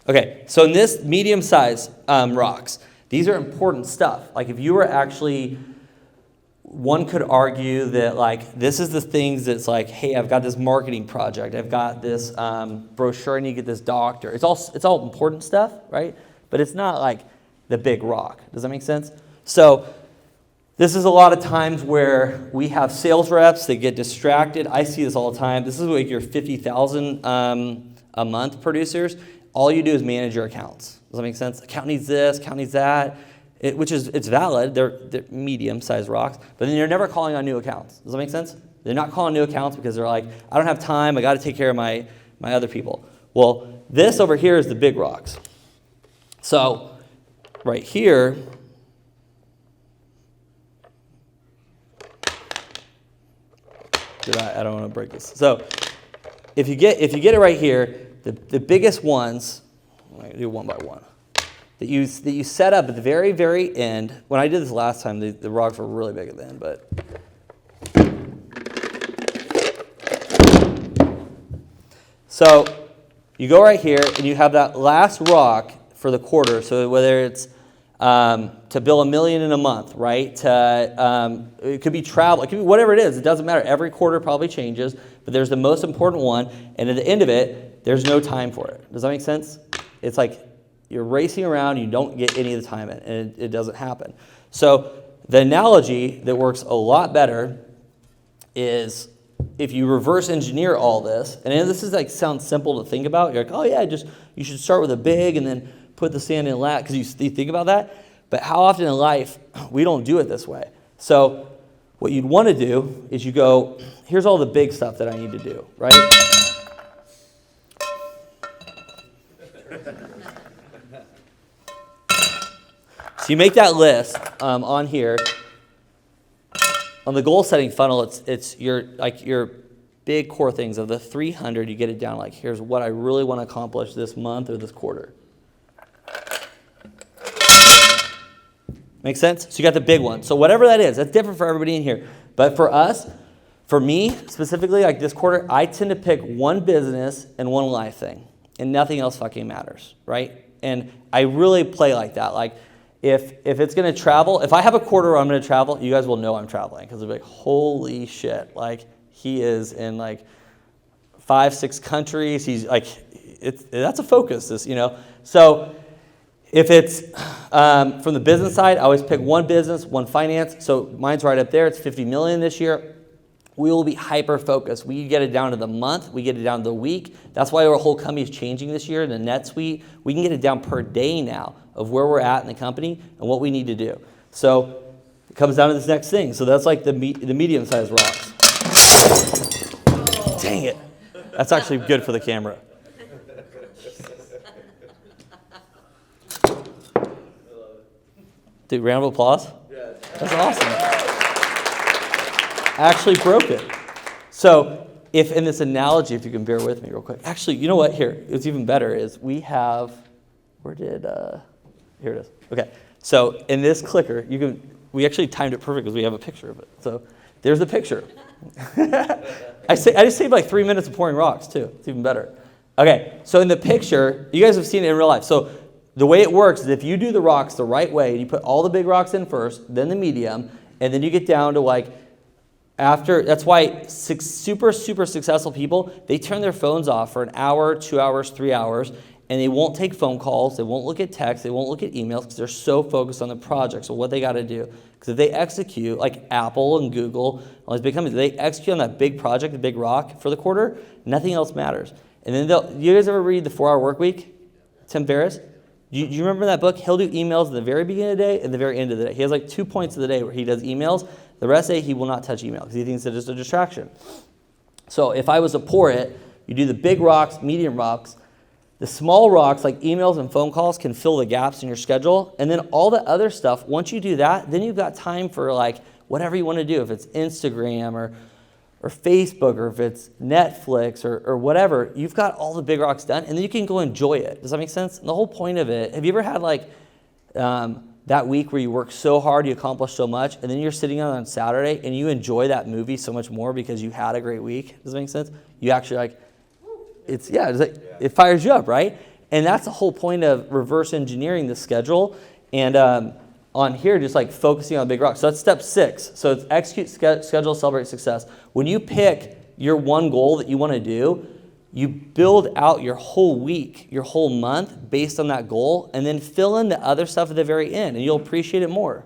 okay, so in this medium-sized rocks, these are important stuff. Like if you were actually, one could argue that like this is the things that's like, hey, I've got this marketing project, I've got this brochure, I need to get this doctor. It's all important stuff, right? But it's not like the big rock. Does that make sense? So this is a lot of times where we have sales reps that get distracted. I see this all the time. This is like your 50,000 a month producers. All you do is manage your accounts. Does that make sense? Account needs this, account needs that, it's valid. They're medium-sized rocks, but then you're never calling on new accounts. Does that make sense? They're not calling new accounts because they're like, I don't have time. I got to take care of my other people. Well, this over here is the big rocks. So right here, I don't want to break this. So if you get it right here, the biggest ones, I'm going to do one by one, that you set up at the very, very end. When I did this last time, the rocks were really big at the end, but so you go right here and you have that last rock for the quarter. So whether it's to bill $1 million in a month, right? It could be travel, it could be whatever it is. It doesn't matter. Every quarter probably changes, but there's the most important one, and at the end of it, there's no time for it. Does that make sense? It's like you're racing around, you don't get any of the time, and it doesn't happen. So the analogy that works a lot better is if you reverse engineer all this, and this is like sounds simple to think about. You're like, oh yeah, you should start with a big and then put the sand in lat, because you think about that. But how often in life we don't do it this way? So what you'd want to do is you go, here's all the big stuff that I need to do, right? So you make that list on here. On the goal setting funnel, it's your big core things. Of the 300, you get it down like, here's what I really want to accomplish this month or this quarter. Make sense? So you got the big one. So whatever that is, that's different for everybody in here. But for us, for me specifically, like this quarter, I tend to pick one business and one life thing, and nothing else fucking matters, right? And I really play like that. Like if it's going to travel, if I have a quarter where I'm going to travel, you guys will know I'm traveling, because they'll be like, holy shit, like he is in like 5-6 countries. He's like, that's a focus. So if it's from the business side, I always pick one business, one finance. So mine's right up there. It's 50 million this year. We will be hyper focused. We get it down to the month. We get it down to the week. That's why our whole company is changing this year. The NetSuite, we can get it down per day now of where we're at in the company and what we need to do. So it comes down to this next thing. So that's like the medium-sized rocks. Dang it. That's actually good for the camera. Dude, round of applause. That's awesome. I actually broke it. So if in this analogy, if you can bear with me real quick. Actually, you know what? Here, it's even better is we have, here it is. Okay. So in this clicker, we actually timed it perfect because we have a picture of it. So there's the picture. I just saved like 3 minutes of pouring rocks too. It's even better. Okay. So in the picture, you guys have seen it in real life. So the way it works is if you do the rocks the right way, and you put all the big rocks in first, then the medium, and then you get down to like, that's why super successful people, they turn their phones off for an hour, 2 hours, 3 hours, and they won't take phone calls, they won't look at text, they won't look at emails because they're so focused on the projects or what they got to do. Because if they execute, like Apple and Google, all these big companies, they execute on that big project, the big rock for the quarter, nothing else matters. And then you guys ever read The 4-Hour Workweek? Tim Ferriss? You remember that book? He'll do emails at the very beginning of the day and the very end of the day. He has like 2 points of the day where he does emails. The rest of the day, he will not touch email because he thinks it's just a distraction. So if I was to pour it, you do the big rocks, medium rocks. The small rocks, like emails and phone calls, can fill the gaps in your schedule. And then all the other stuff, once you do that, then you've got time for like whatever you want to do. If it's Instagram or Facebook, or if it's Netflix or whatever, you've got all the big rocks done, and then you can go enjoy it. Does that make sense? And the whole point of it, have you ever had like that week where you work so hard, you accomplish so much, and then you're sitting on Saturday and you enjoy that movie so much more because you had a great week? Does that make sense? You actually like, it fires you up, right? And that's the whole point of reverse engineering the schedule. And on here, just like focusing on big rocks. So that's step 6. So it's execute, schedule, celebrate success. When you pick your one goal that you want to do, you build out your whole week, your whole month based on that goal, and then fill in the other stuff at the very end, and you'll appreciate it more.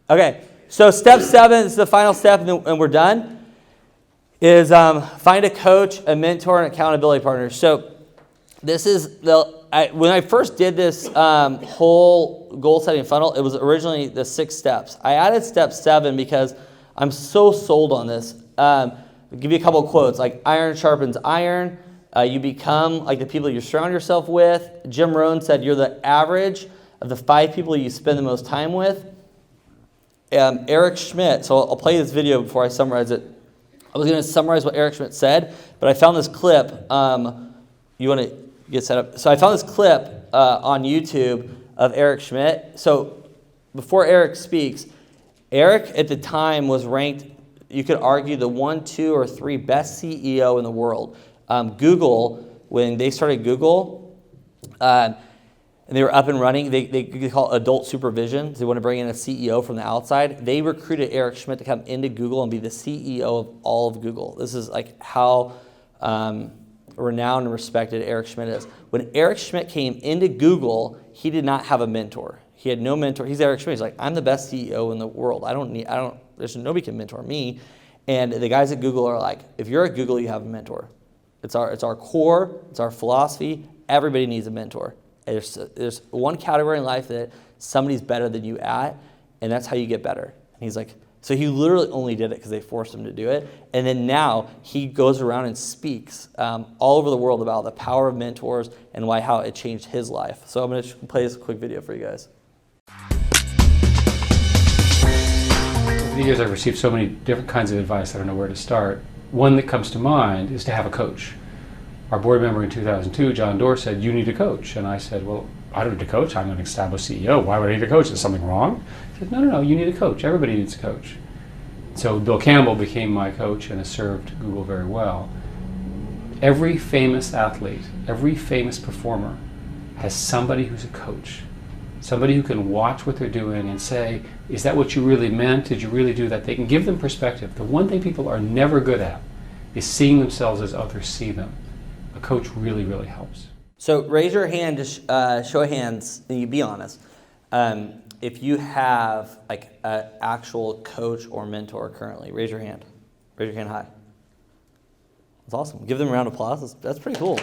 Okay, so step 7 is the final step, and we're done, is find a coach, a mentor, and accountability partner. So this is when I first did this whole goal setting funnel, it was originally the 6 steps. I added step 7 because I'm so sold on this. I'll give you a couple of quotes, like iron sharpens iron. You become like the people you surround yourself with. Jim Rohn said you're the average of the 5 people you spend the most time with. Eric Schmidt, so I'll play this video before I summarize it. I was going to summarize what Eric Schmidt said, but I found this clip. You want to get set up? So I found this clip on YouTube of Eric Schmidt. So before Eric speaks, Eric at the time was ranked, you could argue, the 1, 2, or 3 best CEO in the world. Google, when they started Google, and they were up and running, they call it adult supervision. So they want to bring in a CEO from the outside. They recruited Eric Schmidt to come into Google and be the CEO of all of Google. This is like how renowned and respected Eric Schmidt is. When Eric Schmidt came into Google, he did not have a mentor. He had no mentor. He's Eric Schmidt. He's like, I'm the best CEO in the world. Nobody can mentor me. And the guys at Google are like, if you're at Google, you have a mentor. It's our core. It's our philosophy. Everybody needs a mentor. There's one category in life that somebody's better than you at, and that's how you get better. And he's like, so he literally only did it because they forced him to do it. And then now he goes around and speaks all over the world about the power of mentors and how it changed his life. So I'm going to play this quick video for you guys. Over the years, I've received so many different kinds of advice, I don't know where to start. One that comes to mind is to have a coach. Our board member in 2002, John Doerr, said, you need a coach. And I said, well, I don't need a coach. I'm an established CEO. Why would I need a coach? Is something wrong? He said, no, you need a coach. Everybody needs a coach. So Bill Campbell became my coach and has served Google very well. Every famous athlete, every famous performer has somebody who's a coach. Somebody who can watch what they're doing and say, is that what you really meant? Did you really do that? They can give them perspective. The one thing people are never good at is seeing themselves as others see them. A coach really, really helps. So raise your hand, just show of hands, and you be honest. If you have like an actual coach or mentor currently, raise your hand. Raise your hand high. That's awesome. Give them a round of applause. That's pretty cool.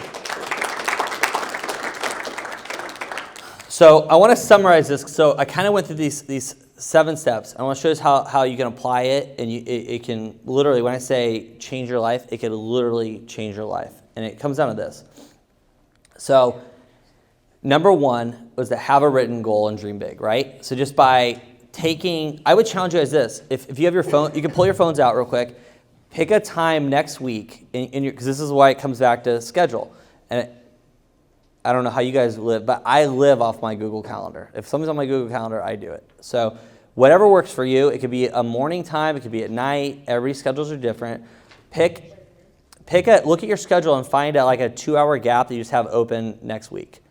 So I want to summarize this. So I kind of went through these 7 steps. I want to show you how you can apply it, and it can literally, when I say change your life, it can literally change your life. And it comes down to this. So number 1 was to have a written goal and dream big, right? So just by I would challenge you guys this. If you have your phone, you can pull your phones out real quick. Pick a time next week, because this is why it comes back to schedule. And I don't know how you guys live, but I live off my Google Calendar. If something's on my Google Calendar, I do it. So whatever works for you, it could be a morning time, it could be at night. Everybody's schedules are different. Look at your schedule and find out like a 2-hour gap that you just have open next week.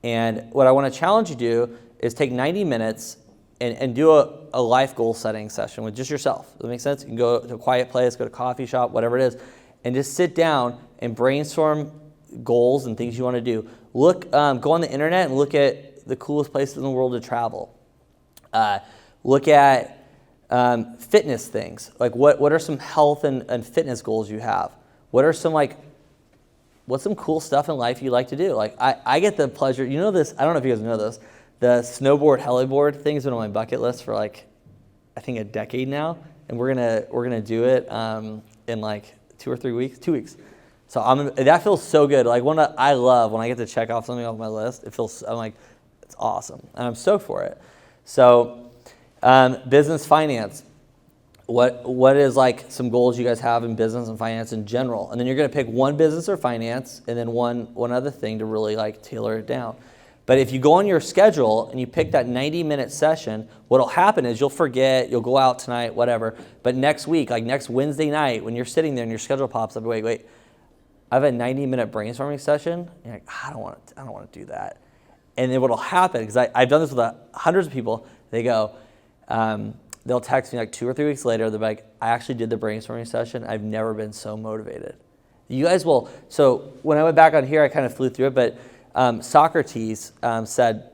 And what I want to challenge you to do is take 90 minutes and do a life goal setting session with just yourself. Does that make sense? You can go to a quiet place, go to a coffee shop, whatever it is, and just sit down and brainstorm goals and things you want to do. Go on the internet and look at the coolest places in the world to travel. Look at fitness things. Like what are some health and fitness goals you have? What are some what's some cool stuff in life you like to do? Like I get the pleasure, you know this, I don't know if you guys know this, the snowboard heliboard thing has been on my bucket list for I think a decade now, and we're gonna do it in 2 or 3 weeks, 2 weeks. So that feels so good. Like I love when I get to check off something off my list. I'm like, it's awesome, and I'm stoked for it. So business finance. What is some goals you guys have in business and finance in general? And then you're going to pick one business or finance and then one other thing to really tailor it down. But if you go on your schedule and you pick that 90-minute session, what'll happen is you'll forget, you'll go out tonight, whatever. But next week, next Wednesday night, when you're sitting there and your schedule pops up, wait, I have a 90-minute brainstorming session. And you're like, I don't want to do that. And then what'll happen, because I've done this with hundreds of people, they go, they'll text me 2 or 3 weeks later. They're like, I actually did the brainstorming session. I've never been so motivated. You guys will. So when I went back on here, I kind of flew through it. But Socrates said,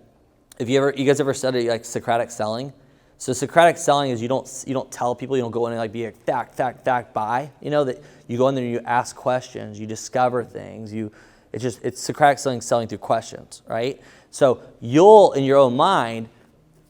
you guys ever study Socratic selling? So Socratic selling is you don't tell people. You don't go in and be fact buy. That you go in there and you ask questions. You discover things. It's Socratic selling through questions, right? So you'll in your own mind.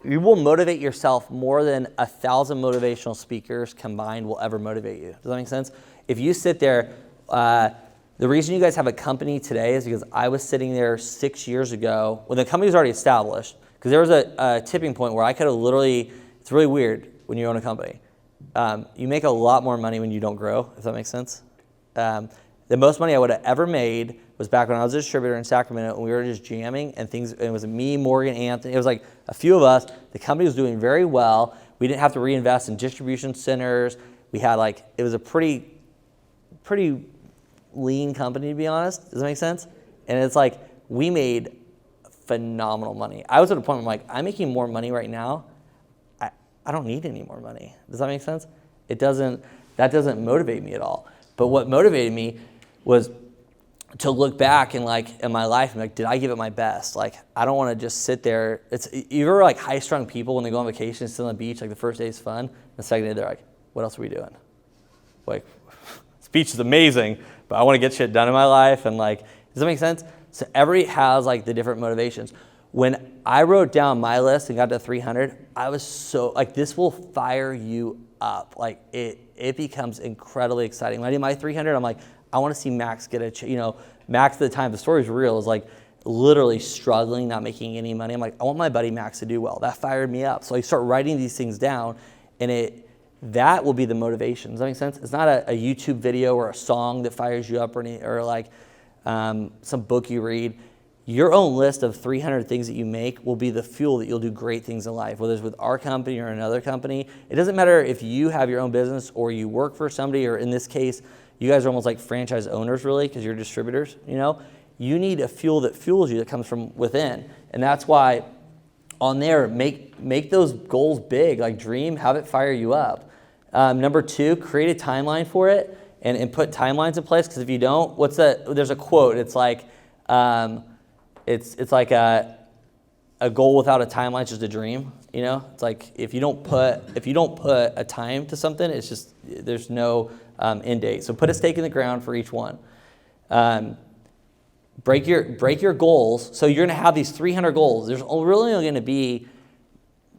You will motivate yourself more than 1,000 motivational speakers combined will ever motivate you. Does that make sense? If you sit there, the reason you guys have a company today is because I was sitting there 6 years ago when the company was already established, because there was a tipping point where I could have literally, it's really weird when you own a company. You make a lot more money when you don't grow, if that makes sense. The most money I would have ever made was back when I was a distributor in Sacramento and we were just jamming and things. It was me, Morgan, Anthony. It was a few of us. The company was doing very well. We didn't have to reinvest in distribution centers. We had it was a pretty lean company, to be honest. Does that make sense? And it's we made phenomenal money. I was at a point where I'm making more money right now. I don't need any more money. Does that make sense? That doesn't motivate me at all. But what motivated me was to look back in my life and did I give it my best? I don't want to just sit there. You ever high-strung people when they go on vacation, sit on the beach, the first day is fun, the second day they're what else are we doing? This beach is amazing, but I want to get shit done in my life, and does that make sense? So everybody has the different motivations. When I wrote down my list and got to 300, I was so this will fire you up. It becomes incredibly exciting. When I did my 300, I'm I want to see Max get Max at the time, the story's real, is literally struggling, not making any money. I'm I want my buddy Max to do well. That fired me up. So I start writing these things down, and that will be the motivation. Does that make sense? It's not a YouTube video or a song that fires you up or some book you read. Your own list of 300 things that you make will be the fuel that you'll do great things in life, whether it's with our company or another company. It doesn't matter if you have your own business or you work for somebody, or in this case, you guys are almost like franchise owners, really, because you're distributors. You need a fuel that fuels you that comes from within, and that's why on there, make those goals big. Dream, have it fire you up. Number 2, create a timeline for it and put timelines in place. Because if you don't, there's a quote. It's it's like a goal without a timeline is just a dream. You know, it's like if you don't put a time to something, it's just there's no end date. So put a stake in the ground for each one. Break your goals. So you're going to have these 300 goals. There's really only going to be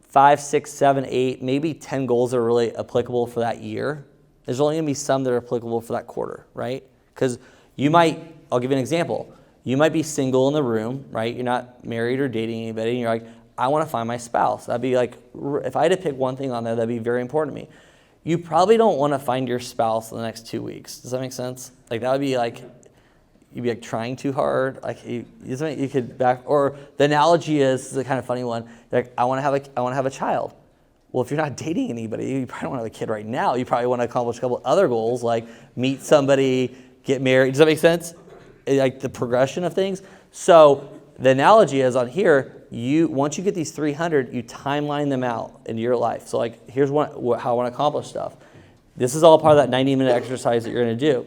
5, 6, 7, 8, maybe 10 goals that are really applicable for that year. There's only going to be some that are applicable for that quarter, right? Because I'll give you an example. You might be single in the room, right? You're not married or dating anybody, and you're like, I want to find my spouse. That'd be like, if I had to pick one thing on there, that'd be very important to me. You probably don't want to find your spouse in the next 2 weeks. Does that make sense? Like that would be like, you'd be like trying too hard. Like you could back, or the analogy is a kind of funny one. Like I want to have a child. Well, if you're not dating anybody, you probably don't want to have a kid right now. You probably want to accomplish a couple other goals, like meet somebody, get married. Does that make sense? Like the progression of things. So the analogy is on here. Once you get these 300, you timeline them out into your life. So like here's how I want to accomplish stuff. This is all part of that 90-minute exercise that you're going to do.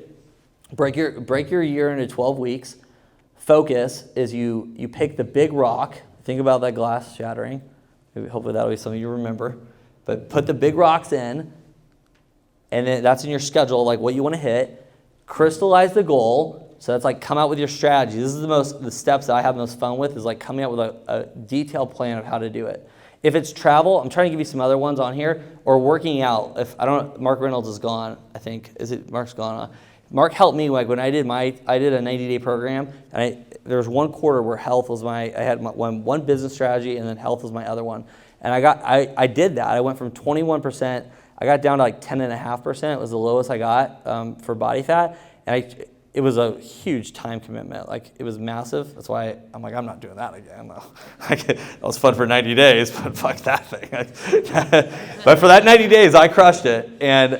Break your year into 12 weeks. Focus is you pick the big rock. Think about that glass shattering. Hopefully that'll be something you remember. But put the big rocks in, and then that's in your schedule, like what you want to hit. Crystallize the goal. So that's like come out with your strategy. This is the steps that I have the most fun with is like coming out with a detailed plan of how to do it. If it's travel, I'm trying to give you some other ones on here, or working out. Mark Reynolds is gone, I think. Mark's gone? Mark helped me like when I did a 90-day program, and there was one quarter where health was I had one business strategy, and then health was my other one. And I did that. I went from 21%, I got down to like 10.5%. It was the lowest I got for body fat, and it was a huge time commitment. Like it was massive. That's why I'm like, I'm not doing that again. That was fun for 90 days, but fuck that thing. But for that 90 days, I crushed it, and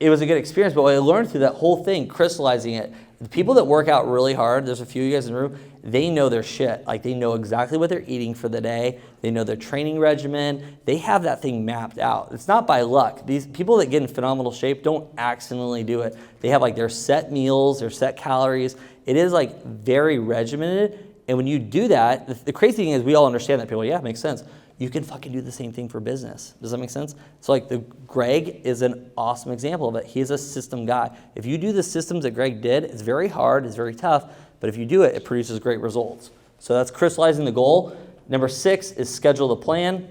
it was a good experience. But what I learned through that whole thing, crystallizing it, the people that work out really hard, there's a few of you guys in the room, they know their shit. Like they know exactly what they're eating for the day. They know their training regimen. They have that thing mapped out. It's not by luck. These people that get in phenomenal shape don't accidentally do it. They have like their set meals, their set calories. It is like very regimented. And when you do that, the crazy thing is we all understand that. People are, yeah, it makes sense. You can fucking do the same thing for business. Does that make sense? So like Greg is an awesome example of it. He's a system guy. If you do the systems that Greg did, it's very hard, it's very tough, but if you do it, it produces great results. So that's crystallizing the goal. Number 6 is schedule the plan.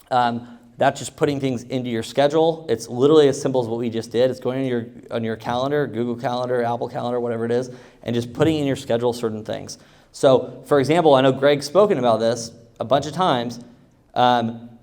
That's just putting things into your schedule. It's literally as simple as what we just did. It's going on your calendar, Google Calendar, Apple Calendar, whatever it is, and just putting in your schedule certain things. So for example, I know Greg's spoken about this a bunch of times.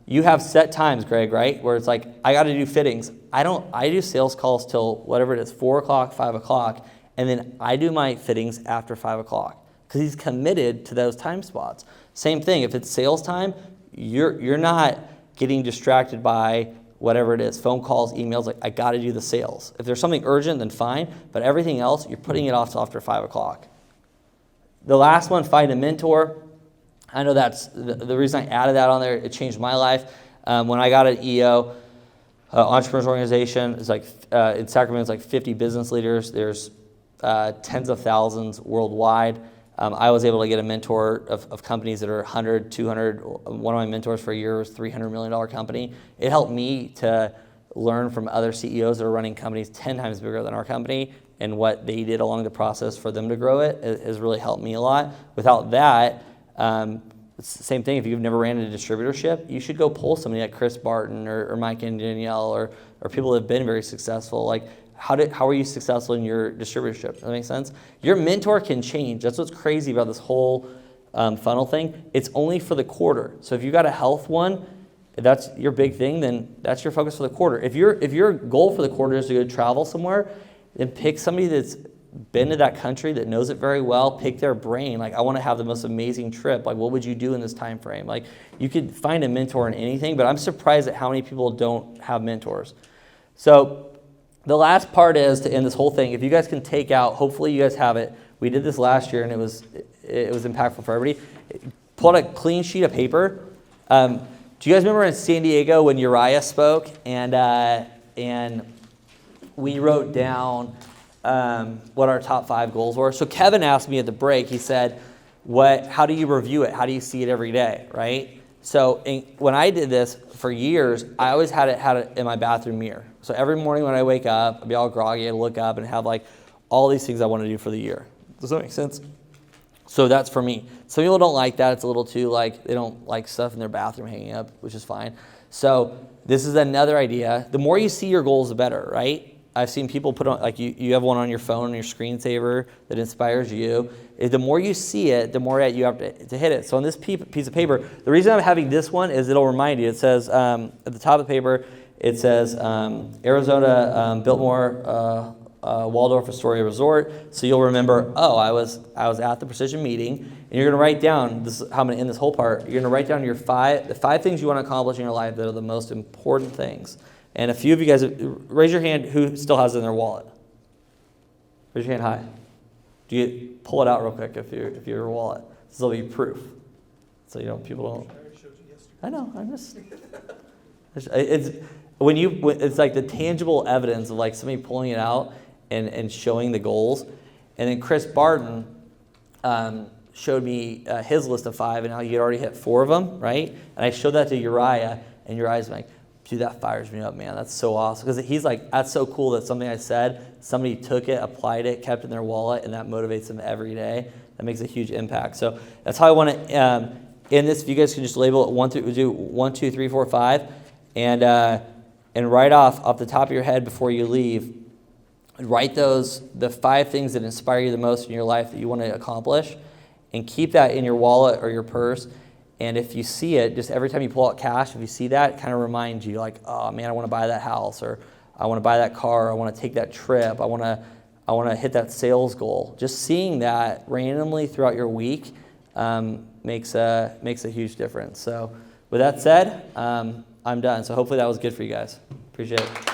You have set times, Greg, right? Where it's like, I got to do fittings. I do sales calls till whatever it is, 4 o'clock, 5 o'clock, and then I do my fittings after 5 o'clock because he's committed to those time spots. Same thing, if it's sales time, you're not getting distracted by whatever it is, phone calls, emails, like I got to do the sales. If there's something urgent, then fine, but everything else, you're putting it off till after 5 o'clock. The last one, find a mentor. I know that's the reason I added that on there. It changed my life. When I got an EO, Entrepreneurs Organization, it's like in Sacramento, it's like 50 business leaders. There's tens of thousands worldwide. I was able to get a mentor of companies that are 100, 200. One of my mentors for a year was a $300 million company. It helped me to learn from other CEOs that are running companies 10 times bigger than our company, and what they did along the process for them to grow it has really helped me a lot. Without that, it's the same thing. If you've never ran a distributorship, you should go pull somebody like Chris Barton or Mike and Danielle or people that have been very successful. Like, how are you successful in your distributorship? Does that make sense? Your mentor can change. That's what's crazy about this whole funnel thing. It's only for the quarter. So if you got a health one, if that's your big thing, then that's your focus for the quarter. If your goal for the quarter is to go travel somewhere, then pick somebody that's been to that country, that knows it very well, pick their brain. Like, I want to have the most amazing trip. Like, what would you do in this time frame? Like, you could find a mentor in anything, but I'm surprised at how many people don't have mentors. So the last part is, to end this whole thing, if you guys can take out, hopefully you guys have it. We did this last year, and it was impactful for everybody. Pull out a clean sheet of paper. Do you guys remember in San Diego when Uriah spoke, and we wrote down what our top 5 goals were. So Kevin asked me at the break, he said, how do you review it? How do you see it every day, right? So when I did this for years, I always had it in my bathroom mirror. So every morning when I wake up, I'd be all groggy, I'd look up and have like all these things I want to do for the year. Does that make sense? So that's for me. Some people don't like that. It's a little too like, they don't like stuff in their bathroom hanging up, which is fine. So this is another idea. The more you see your goals, the better, right? I've seen people put on, like you have one on your phone, on your screensaver that inspires you. The more you see it, the more you have to hit it. So on this piece of paper, the reason I'm having this one is it'll remind you. It says, at the top of the paper, it says, Arizona, Biltmore, Waldorf Astoria Resort. So you'll remember, oh, I was at the Precision meeting, and you're going to write down, this is how I'm going to end this whole part, you're going to write down the 5 things you want to accomplish in your life that are the most important things. And a few of you guys, raise your hand who still has it in their wallet. Raise your hand high. Do you pull it out real quick if you're your wallet? This will be proof. So people don't. I know. I'm just. It's like the tangible evidence of like somebody pulling it out and showing the goals. And then Chris Barton showed me his list of 5 and how he had already hit 4 of them, right? And I showed that to Uriah, and Uriah's like, dude, that fires me up, man. That's so awesome. Because he's like, that's so cool that something I said, somebody took it, applied it, kept it in their wallet, and that motivates them every day. That makes a huge impact. So that's how I want to end this. If you guys can just label it 1, 2, 3, 4, 5, and write off the top of your head before you leave. Write the 5 things that inspire you the most in your life that you want to accomplish, and keep that in your wallet or your purse. And if you see it, just every time you pull out cash, if you see that, it kind of reminds you like, oh man, I want to buy that house, or I want to buy that car, or I want to take that trip, I want to hit that sales goal. Just seeing that randomly throughout your week makes a huge difference. So with that said, I'm done. So hopefully that was good for you guys. Appreciate it.